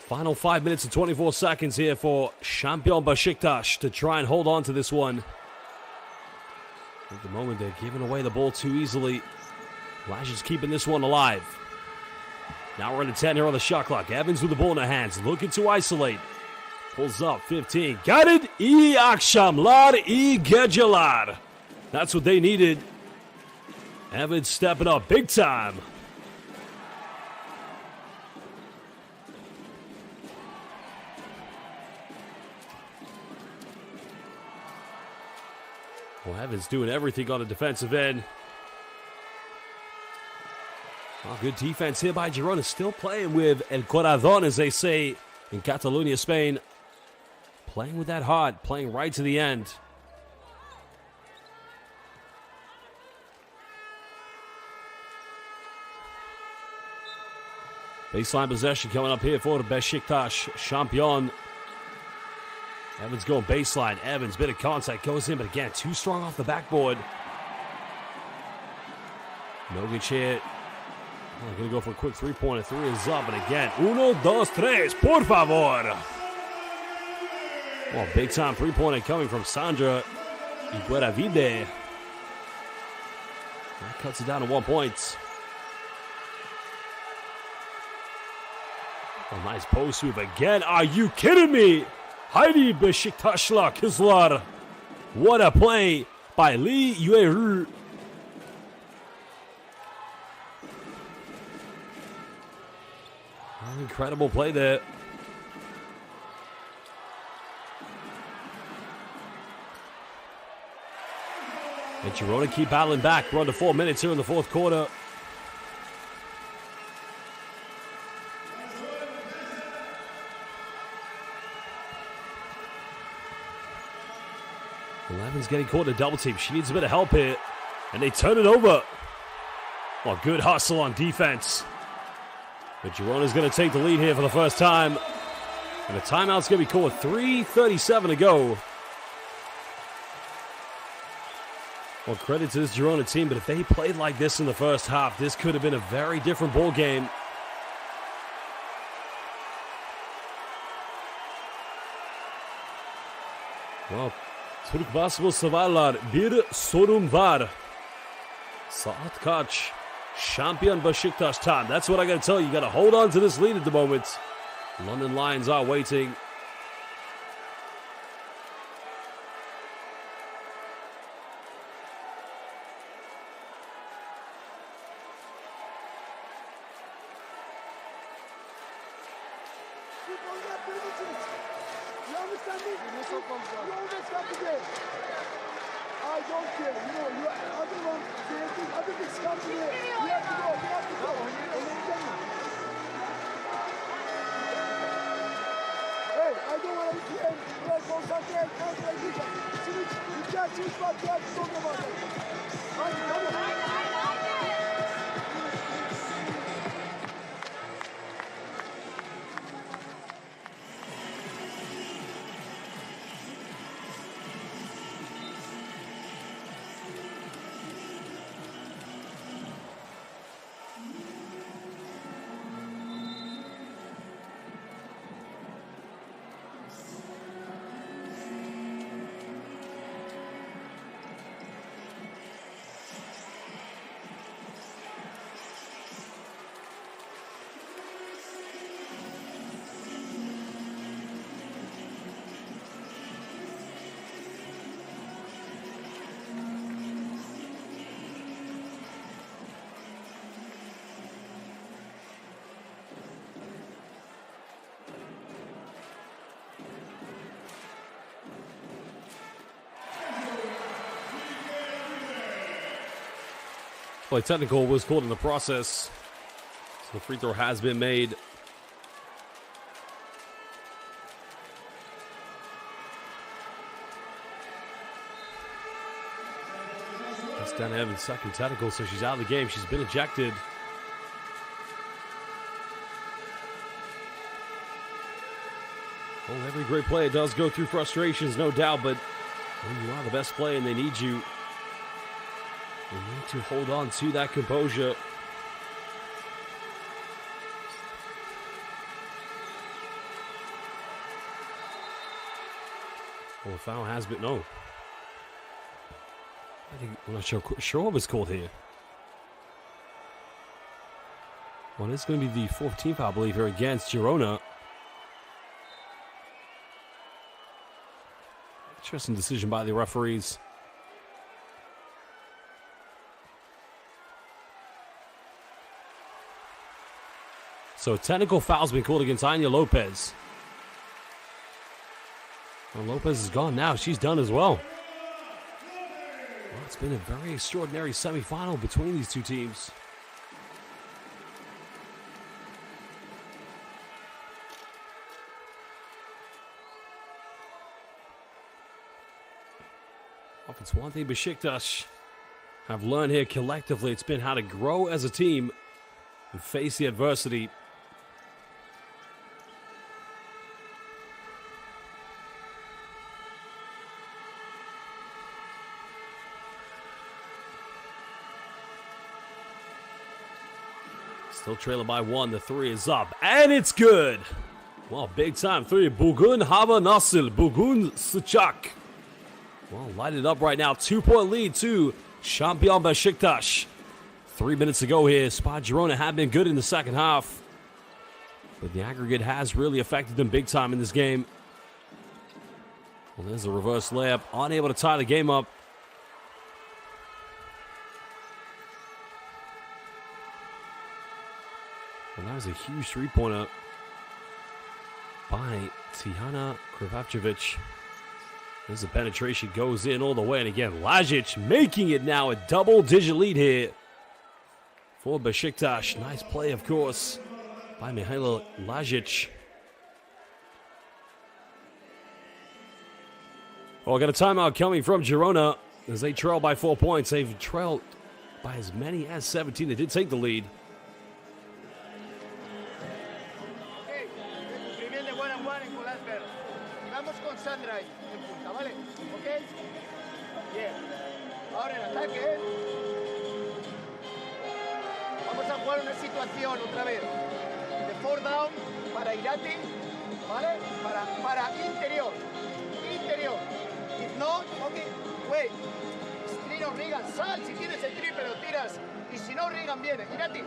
Final 5 minutes and 24 seconds here for Champion Besiktas to try and hold on to this one. At the moment, they're giving away the ball too easily. Laj's keeping this one alive. Now we're in the 10 here on the shot clock. Evans with the ball in their hands, looking to isolate. Pulls up, 15. Got it! İyi akşamlar, iyi geceler. That's what they needed. Evans stepping up big time. Well, Evans doing everything on the defensive end. Oh, good defense here by Girona. Still playing with El Corazón, as they say in Catalonia, Spain. Playing with that heart, playing right to the end. Baseline possession coming up here for Besiktas. Champion. Evans going baseline. Evans, bit of contact, goes in, but again, too strong off the backboard. Nogic here. Oh, going to go for a quick three-pointer. Three is up, and again, 1, 2, 3, por favor. Well, big-time three-pointer coming from Sandra Igueravide. That cuts it down to 1 point. A nice post move again. Are you kidding me? Heidi Besiktas'la kızlar. What a play by Lee Yueru. Incredible play there. And Girona keep battling back. We're under 4 minutes here in the fourth quarter. Levin's getting caught in a double team. She needs a bit of help here. And they turn it over. Well, good hustle on defense. But Girona's going to take the lead here for the first time. And the timeout's going to be called. 3:37 to go. Well, credit to this Girona team, but if they played like this in the first half, this could have been a very different ball game. Well, Türk basketbol severler, bir sorun var. Saat kaç? Champion Besiktas time. That's what I got to tell you. You got to hold on to this lead at the moment. London Lions are waiting. You understand me? You always got the game. I don't care. You know, you other ones, other things come to you. You have to go. You have to go. Hey, I don't want to be concentrate. Switch. You can't switch back. You have to talk about it. Well, a technical was called in the process. So the free throw has been made. That's Dan Evans' second technical, so she's out of the game. She's been ejected. Well, every great player does go through frustrations, no doubt, but when you are the best player and they need you, you need to hold on to that composure. Well, the foul has been, no. I'm not sure what was called here. Well, it's going to be the 14th, I believe, here against Girona. Interesting decision by the referees. So technical foul's been called against Anya Lopez. Well, Lopez is gone now. She's done as well. Well, it's been a very extraordinary semifinal between these two teams. If it's one thing Besiktas have learned here collectively, it's been how to grow as a team and face the adversity. Still trailing by one. The three is up, and it's good. Well, big time three. Bugun Hava Nasil. Bugun Sıcak. Well, light it up right now. 2-point lead to Champion Besiktas. 3 minutes to go here. Spar Girona have been good in the second half, but the aggregate has really affected them big time in this game. Well, there's a reverse layup. Unable to tie the game up. And that was a huge three-pointer by Tihana Krivavcevic. There's a penetration, goes in all the way. And again, Lajic making it now a double-digit lead here for Besiktas. Nice play, of course, by Mihailo Lajic. Well, we got a timeout coming from Girona as they trail by 4 points. They've trailed by as many as 17. They did take the lead. Sandra ahí, en punta, ¿vale? ¿Ok? Bien. Ahora en ataque. Vamos a jugar una situación otra vez. De 4 down para Irati, ¿vale? Para interior. Interior. If not, ok, wait. Screen o Regan, sal. Si tienes el triple lo tiras. Y si no, Regan viene. Irati,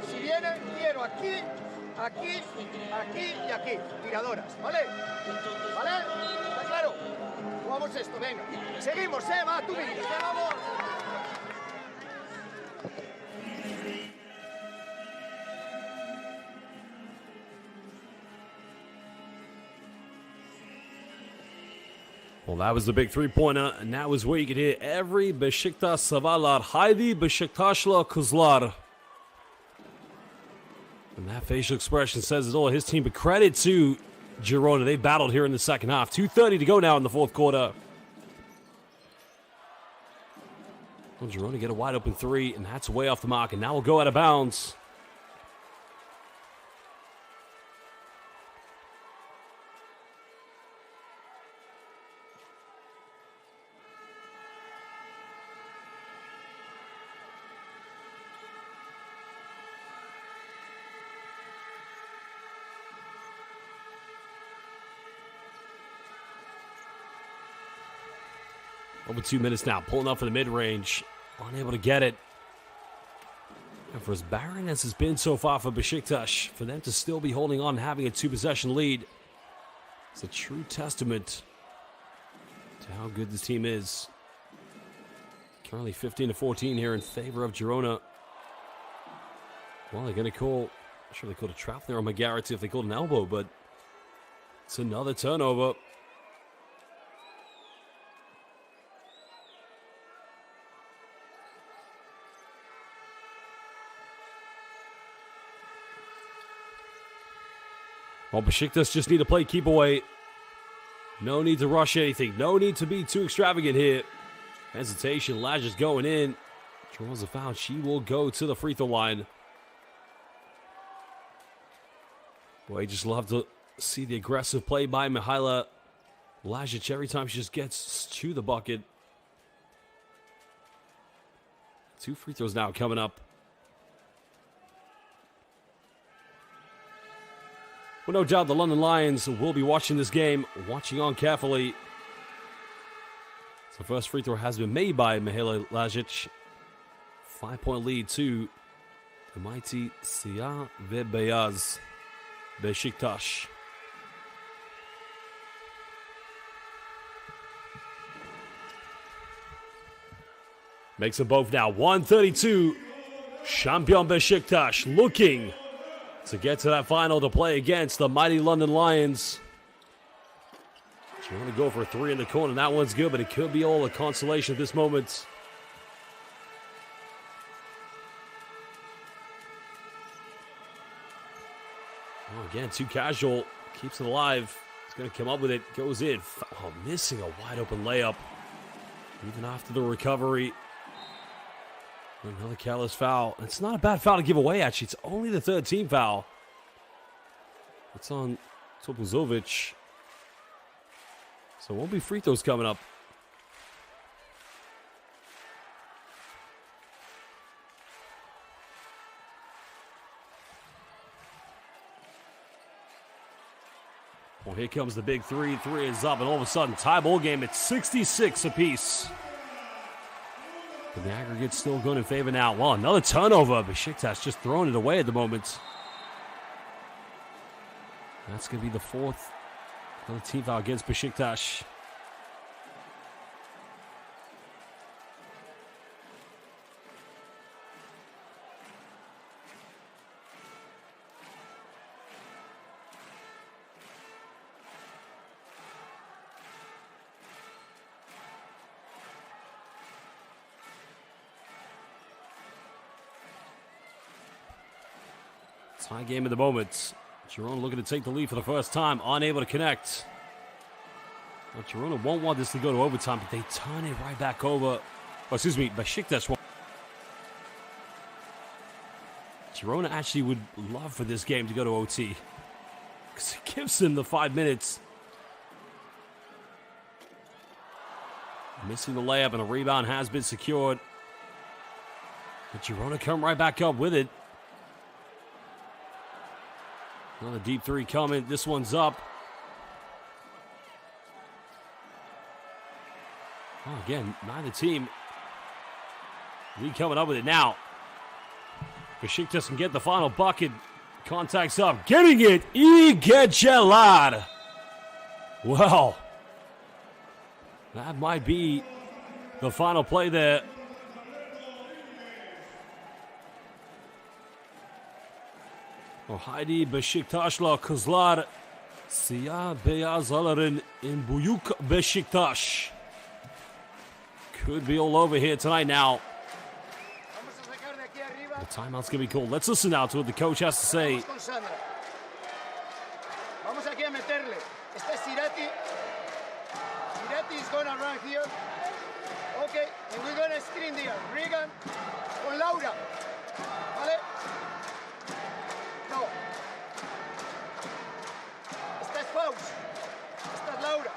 si viene, quiero aquí. Aquí, aquí y aquí, tiradoras, ¿vale? ¿Vale? ¿Está claro? Jugamos esto, venga. Seguimos, va, tú mismo. ¡Vamos! Well, that was the big three-pointer, and that was where you could hear every Besiktas Savalar, Haydi Besiktas'la Kızlar. And that facial expression says it all. His team, but credit to Girona. They battled here in the second half. 2:30 to go now in the fourth quarter. Well, Girona get a wide open three, and that's way off the mark. And now we'll go out of bounds. Over 2 minutes now, pulling up for the mid-range. Unable to get it. And for as barren as it's been so far for Besiktas, for them to still be holding on and having a 2-possession lead, it's a true testament to how good this team is. Currently 15-14 here in favor of Girona. Well, they're going to call, I'm sure they called a trap there on McGarrett if they called an elbow, but it's another turnover. Well, Besiktas just need to play keep away. No need to rush anything. No need to be too extravagant here. Hesitation. Lajic going in. Draws a foul. She will go to the free throw line. Boy, you just love to see the aggressive play by Mihaila Lajic every time she just gets to the bucket. 2 free throws now coming up. Well, no doubt the London Lions will be watching this game, watching on carefully. So first free throw has been made by Mihaela Lajic. 5-point lead to the mighty Siyah ve Beyaz Besiktas. Makes them both now 132. Champion Besiktas looking to get to that final to play against the mighty London Lions. You want to go for a three in the corner. That one's good, but it could be all a consolation at this moment. Oh, again, too casual. Keeps it alive. He's going to come up with it. Goes in. Oh, missing a wide open layup. Even after the recovery. Another careless foul. It's not a bad foul to give away, actually. It's only the third team foul. It's on Topuzovic. So won't be free throws coming up. Well, here comes the big three. Three is up, and all of a sudden, tie ball game. It's 66 apiece. But the aggregate's still going in favor now. Well, another turnover. Besiktas just throwing it away at the moment. That's going to be the fourth. Another team foul against Besiktas. Tie game at the moment. Girona looking to take the lead for the first time. Unable to connect. Well, Girona won't want this to go to overtime, but they turn it right back over. Oh, excuse me, Besiktas won't. Girona actually would love for this game to go to OT, because it gives them the 5 minutes. Missing the layup, and a rebound has been secured. But Girona come right back up with it. Another deep three coming. This one's up. Oh, again, neither team really coming up with it now. Besiktas can get the final bucket. Contact's up. Getting it. Igecelar. Well, that might be the final play there. O haydi Beşiktaşlı kızlar, siyah beyazların en büyük Beşiktaş. Could be all over here tonight now. The timeout's going to be called. Let's listen now to what the coach has to say. Vamos aquí a meterle. Este es Sirati. Sirati is going to run here. Okay, and we're going to screen there. Regan con Laura. ¿Vale? No. Esta es Faust. Esta es Laura.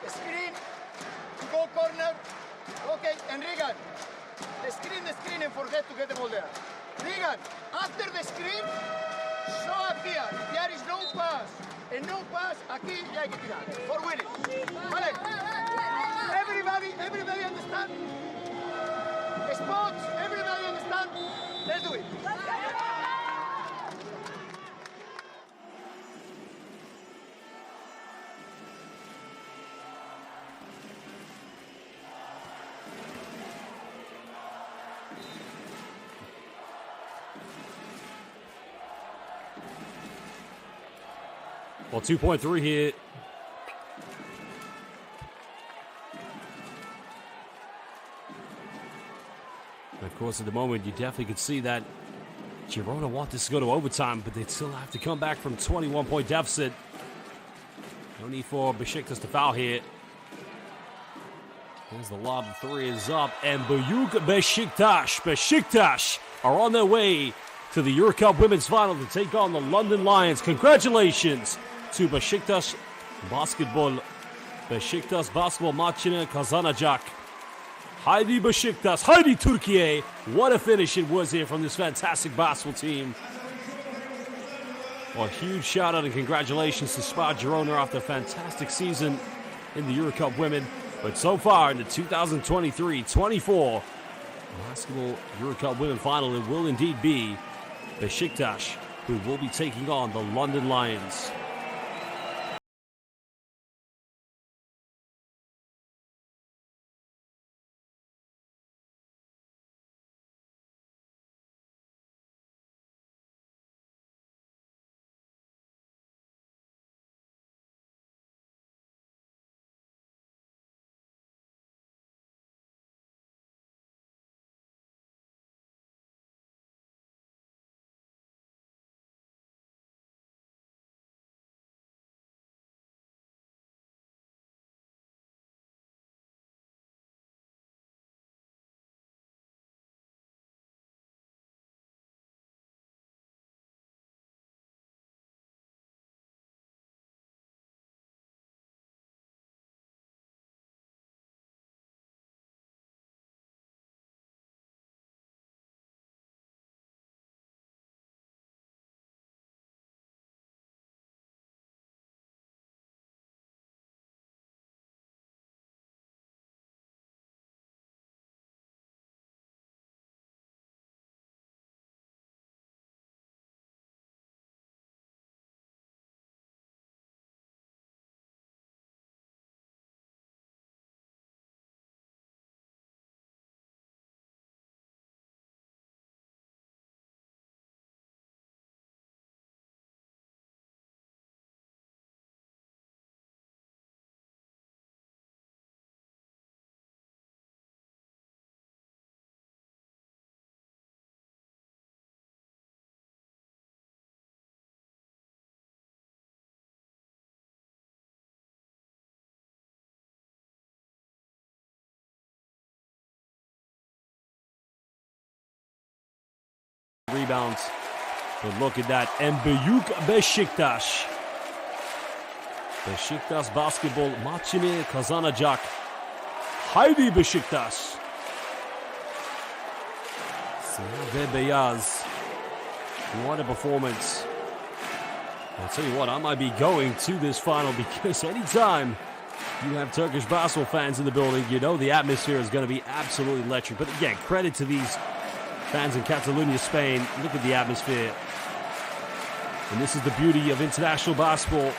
Screen. Go corner. Okay, and Regan. The screen and forget to get the ball there. Regan, after the screen, show up here. There is no pass. And no pass, aquí ya hay que tirar. For winning. Vale. Everybody understand? Spots, everybody understand? Let's do it. Well, 2.3 here. And of course, at the moment, you definitely could see that Girona want this to go to overtime, but they'd still have to come back from 21-point deficit. No need for Besiktas to foul here. There's the lob. The three is up. And Büyük Besiktas are on their way to the EuroCup Women's Final to take on the London Lions. Congratulations to Besiktas basketball. Besiktas basketball maçını kazanacak. Haydi Besiktas, haydi Türkiye. What a finish it was here from this fantastic basketball team. Well, a huge shout out and congratulations to Spar Girona after a fantastic season in the EuroCup Women. But so far in the 2023-24 Basketball EuroCup Women final, it will indeed be Besiktas who will be taking on the London Lions. Rebounds, but look at that. And Besiktas. Besiktas basketbol maçını kazanacak. Haydi Besiktas. Siyah ve beyaz. What a performance. I'll tell you what, I might be going to this final because anytime you have Turkish basketball fans in the building, you know the atmosphere is going to be absolutely electric. But again, credit to these fans in Catalonia, Spain. Look at the atmosphere. And this is the beauty of international basketball.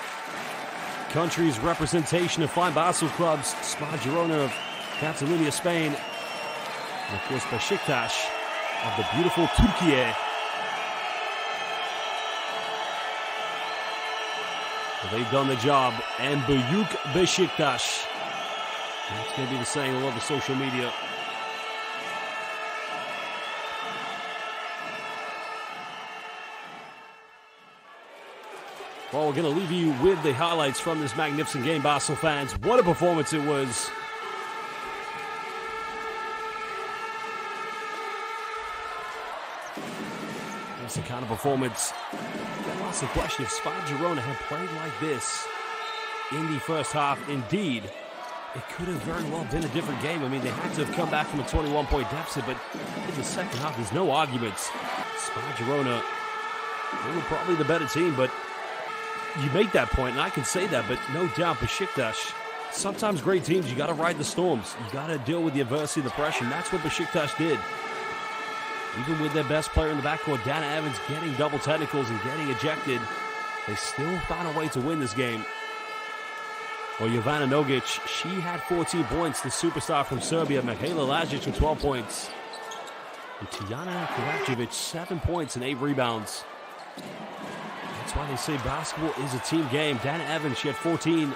Country's representation of fine basketball clubs. Spar Girona of Catalonia, Spain. And of course, Besiktas of the beautiful Turkey. Well, they've done the job. And Büyük Besiktas. That's going to be the saying all over social media. Well, we're going to leave you with the highlights from this magnificent game, Basel fans. What a performance it was. It's the kind of performance that lots of question if Spar Girona had played like this in the first half. Indeed, it could have very well been a different game. I mean, they had to have come back from a 21-point deficit, but in the second half, there's no arguments. Spar Girona, they were probably the better team, but you make that point, and I can say that, but no doubt Besiktas, sometimes great teams, you got to ride the storms. You got to deal with the adversity, the pressure, and that's what Besiktas did. Even with their best player in the backcourt, Dana Evans, getting double technicals and getting ejected, they still found a way to win this game. Well, Jovana Nogic, she had 14 points. The superstar from Serbia, Mihaela Lajic, with 12 points. And Tijana Kovacevic, 7 points and 8 rebounds. That's why they say basketball is a team game. Dana Evans, she had 14.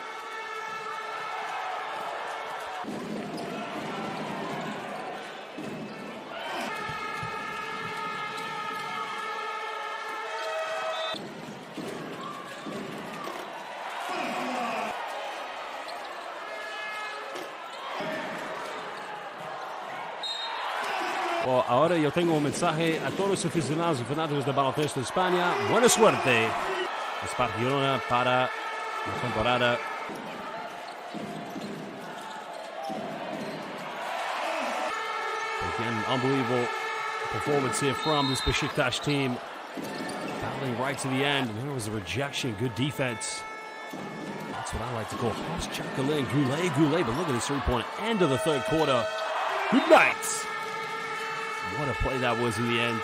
Well, ahora yo tengo un mensaje a todos los aficionados y fanáticos de baloncesto de España. Buena suerte. Spar Girona para la temporada. Again, unbelievable performance here from this Besiktas team. Battling right to the end. And there was a rejection. Good defense. That's what I like to call Hoss Chakalin, Goulet, but look at this three-pointer end of the third quarter. Good night. What a play that was in the end.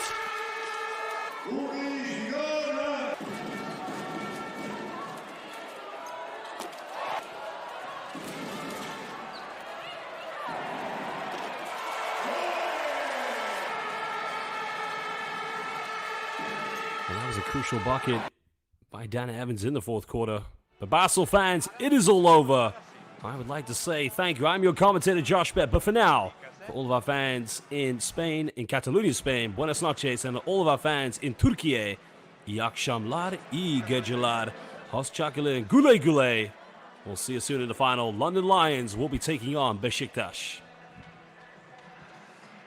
And that was a crucial bucket by Dana Evans in the fourth quarter. But Basel fans, it is all over. I would like to say thank you. I'm your commentator, Josh Bett. But for now, for all of our fans in Spain, in Catalonia, Spain, buenas noches, and all of our fans in Turkey, iyi akşamlar, iyi geceler, hoşçakalın, güle güle. We'll see you soon in the final. London Lions will be taking on Besiktas.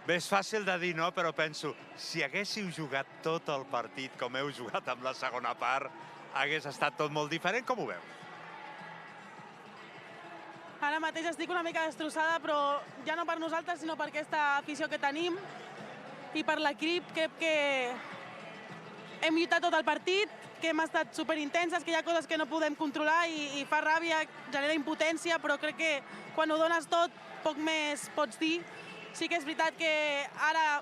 Bé, és fàcil de dir, no? Però penso, si haguéssiu jugat tot el partit com heu jugat amb la segona part, hagués estat tot molt diferent. Com ho veu? Ara mateix estic una mica destrossada, però ja no per nosaltres, sinó per aquesta afició que tenim i per l'equip que hem lluitat tot el partit, que hem estat superintenses, que hi ha coses que no podem controlar i fa ràbia, genera impotència, però crec que quan ho dones tot, poc més pots dir. Sí que és veritat que ara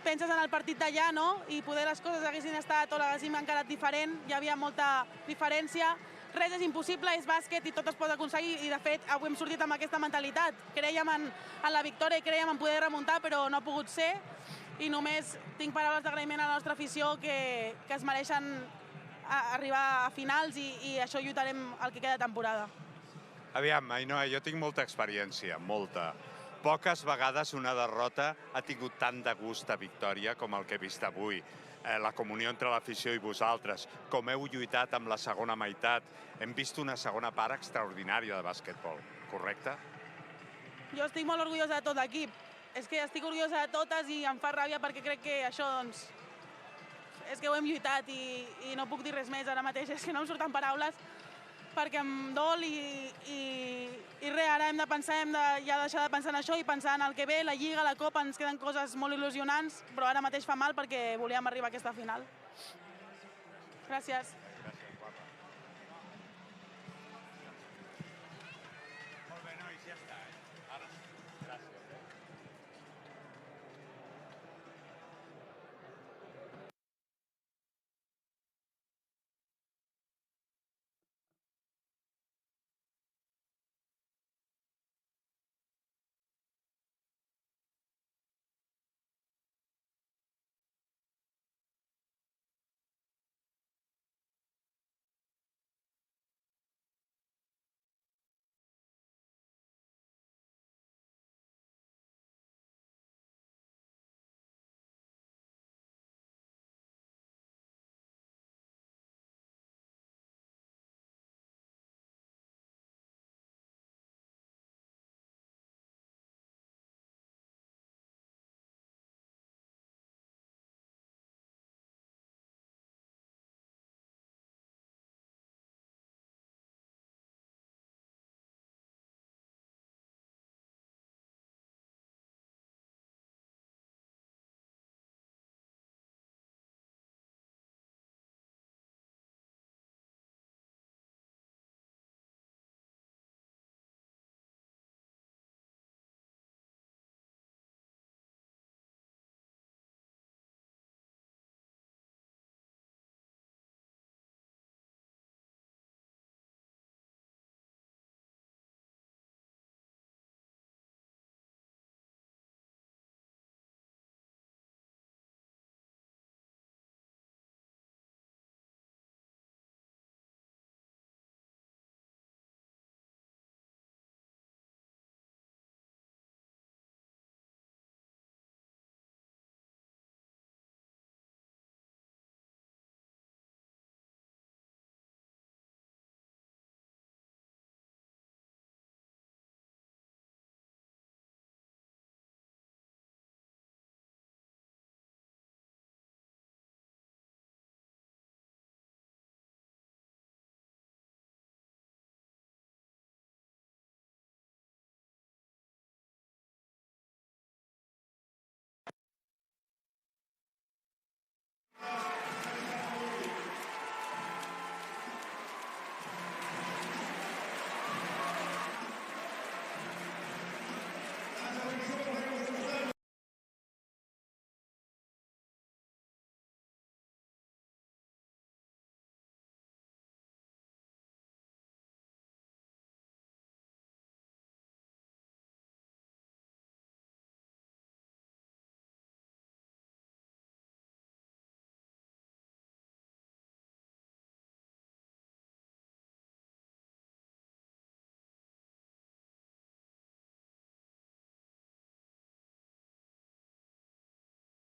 penses en el partit d'allà, no? I poder les coses haguessin estat o l'haguéssim encarat diferent, hi havia molta diferència. Res és impossible, és bàsquet i tot es pot aconseguir i de fet avui hem sortit amb aquesta mentalitat. Crèiem en la victòria i crèiem en poder remuntar, però no ha pogut ser i només tinc paraules d'agraïment a la nostra afició que es mereixen arribar a finals i això lluitarem el que queda de temporada. Aviam, Ainhoa, jo tinc molta experiència, molta. Poques vegades una derrota ha tingut tant de gust a victòria com el que he vist avui. La comunió entre l'afició i vosaltres, com heu lluitat amb la segona meitat. Hem vist una segona part extraordinària de bàsquetbol, correcte? Jo estic molt orgullosa de tot l'equip. És que estic orgullosa de totes i em fa ràbia perquè crec que això, doncs, és que ho hem lluitat i no puc dir res més ara mateix. És que no em surten paraules perquè em dol i res, ara hem de pensar, hem de ja deixar de pensar en això i pensar en el que ve, la Lliga, la Copa, ens queden coses molt il·lusionants, però ara mateix fa mal perquè volíem arribar a aquesta final. Gràcies.